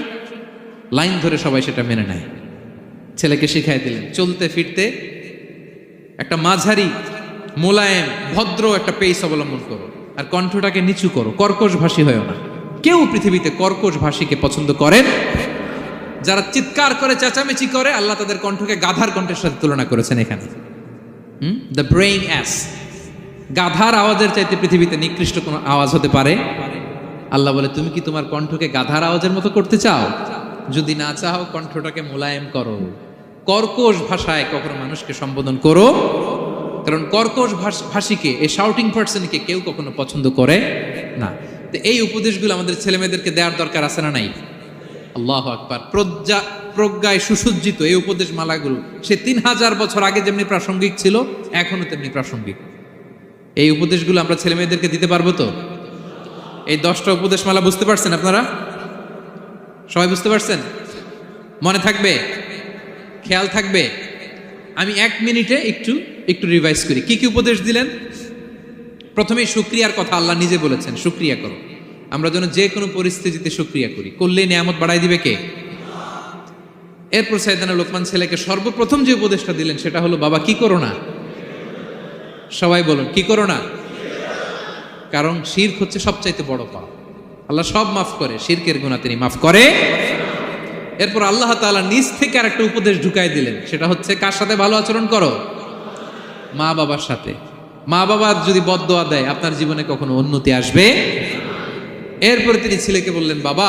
A: লাইন ধরে সবাই সেটা মেনে নেয়। ছেলেকে শিখাই দিলেন চলতে ফিরতে একটা মাঝারি মোলায়েম ভদ্র একটা পেস অবলম্বন করো, আর কণ্ঠটাকে নিচু করো, কর্কশ ভাষী হয়েও না। কেউ পৃথিবীতে কর্কশ ভাষীকে পছন্দ করেন? যারা চিৎকার করে চেঁচামেচি করে, আল্লাহ তাদের কণ্ঠকে গাধার কণ্ঠের সাথে তুলনা করেছেন এখানে। দ্য ব্রেইং অ্যাস, গাধার আওয়াজের চাইতে পৃথিবীতে নিকৃষ্ট কোনো আওয়াজ হতে পারে? আল্লাহ বলে, তুমি কি তোমার কণ্ঠকে গাধার আওয়াজের মতো করতে চাও? যদি না চাও, কণ্ঠটাকে মোলায়েম করো, কর্কশ ভাষায় কখনো মানুষকে সম্বোধন করো, কারণ কর্কশ ভাষীকে, এই শাউটিং পার্সনকে কেউ কখনো পছন্দ করে না। তো এই উপদেশগুলো আমাদের ছেলেমেয়েদেরকে দেওয়ার দরকার আছে না নাই? আল্লাহু আকবার। প্রজ্ঞায় সুসজ্জিত এই উপদেশ মালাগুলো সে 3000 বছর আগে যেমনি প্রাসঙ্গিক ছিল, এখনো তেমনি প্রাসঙ্গিক। এই উপদেশগুলো আমরা ছেলে মেয়েদেরকে দিতে পারবো তো? এই 10টা উপদেশ মালা বুঝতে পারছেন আপনারা? সবাই বুঝতে পারছেন? মনে থাকবে? খেয়াল থাকবে? আমি 1 মিনিটে একটু রিভাইজ করি। কি কি উপদেশ দিলেন? প্রথমেই শুকরিয়ার কথা আল্লাহ নিজে বলেছেন, শুকরিয়া করো। আমরা যেন যে কোনো পরিস্থিতিতে শুকরিয়া করি, করলেই নিয়ামত বাড়াই দিবে কে? এরপর সাইয়েদনা লোকমান ছেলেকে সর্বপ্রথম যে উপদেশটা দিলেন সেটা হলো, বাবা কি করো না? সবাই বলুন, কি করো না? কারণ শিরক হচ্ছে সবচাইতে বড় পাপ। আল্লাহ সব মাফ করে, শিরকের গুনাহ তিনি মাফ করে। এরপর আল্লাহ তাআলা নিজ থেকে আরেকটা উপদেশ ঢুকাই দিলেন, সেটা হচ্ছে কার সাথে ভালো আচরণ করো? মা বাবার সাথে। মা বাবা যদি বদদোয়া দেয় আপনার জীবনে কখনো উন্নতি আসবে? এরপরে তিনি ছেলেকে বললেন, বাবা,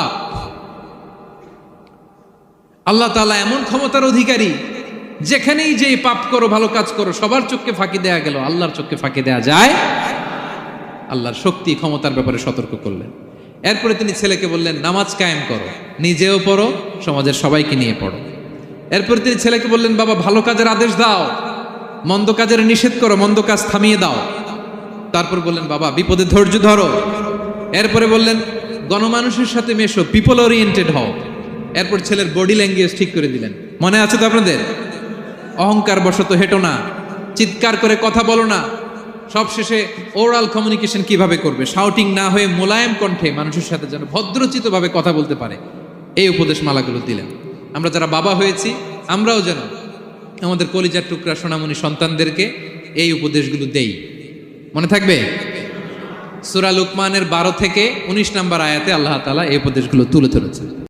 A: আল্লাহ তাআলা এমন ক্ষমতার অধিকারী, যেখানেই যে পাপ করো ভালো কাজ করো সবার চোখকে ফাঁকি দেয়া গেল, আল্লাহর চোখকে ফাঁকি দেয়া যায়? আল্লাহর শক্তি ক্ষমতার ব্যাপারে সতর্ক করলেন। এরপরে তিনি ছেলেকে বললেন, নামাজ কায়েম করো, নিজেও পড়ো, সমাজের সবাইকে নিয়ে পড়ো। এরপরে তিনি ছেলেকে বললেন, বাবা, ভালো কাজের আদেশ দাও, মন্দ কাজের নিষেধ করো, মন্দ কাজ থামিয়ে দাও। তারপর বললেন, বাবা, বিপদে ধৈর্য ধরো। এরপরে বললেন, গণমানুষের সাথে মেশো, পিপল ওরিয়েন্টেড হও। এরপর ছেলের বডি ল্যাঙ্গুয়েজ ঠিক করে দিলেন। মনে আছে তো আপনাদের? অহংকার বশত হেঁটো না, চিৎকার করে কথা বলো না। সবশেষে ওরাল কমিউনিকেশন কিভাবে করবে, শাউটিং না হয়ে মোলায়েম কণ্ঠে মানুষের সাথে যেন ভদ্রচিতভাবে কথা বলতে পারে, এই উপদেশ মালাগুলো দিলেন। আমরা যারা বাবা হয়েছি আমরাও যেন আমাদের কলিজার টুকরা সোনামণি সন্তানদেরকে এই উপদেশগুলো দেই। মনে থাকবে? সূরা লুকমানের 12 থেকে 19 নম্বর আয়াতে আল্লাহ তাআলা এই উপদেশগুলো তুলে ধরেছেন।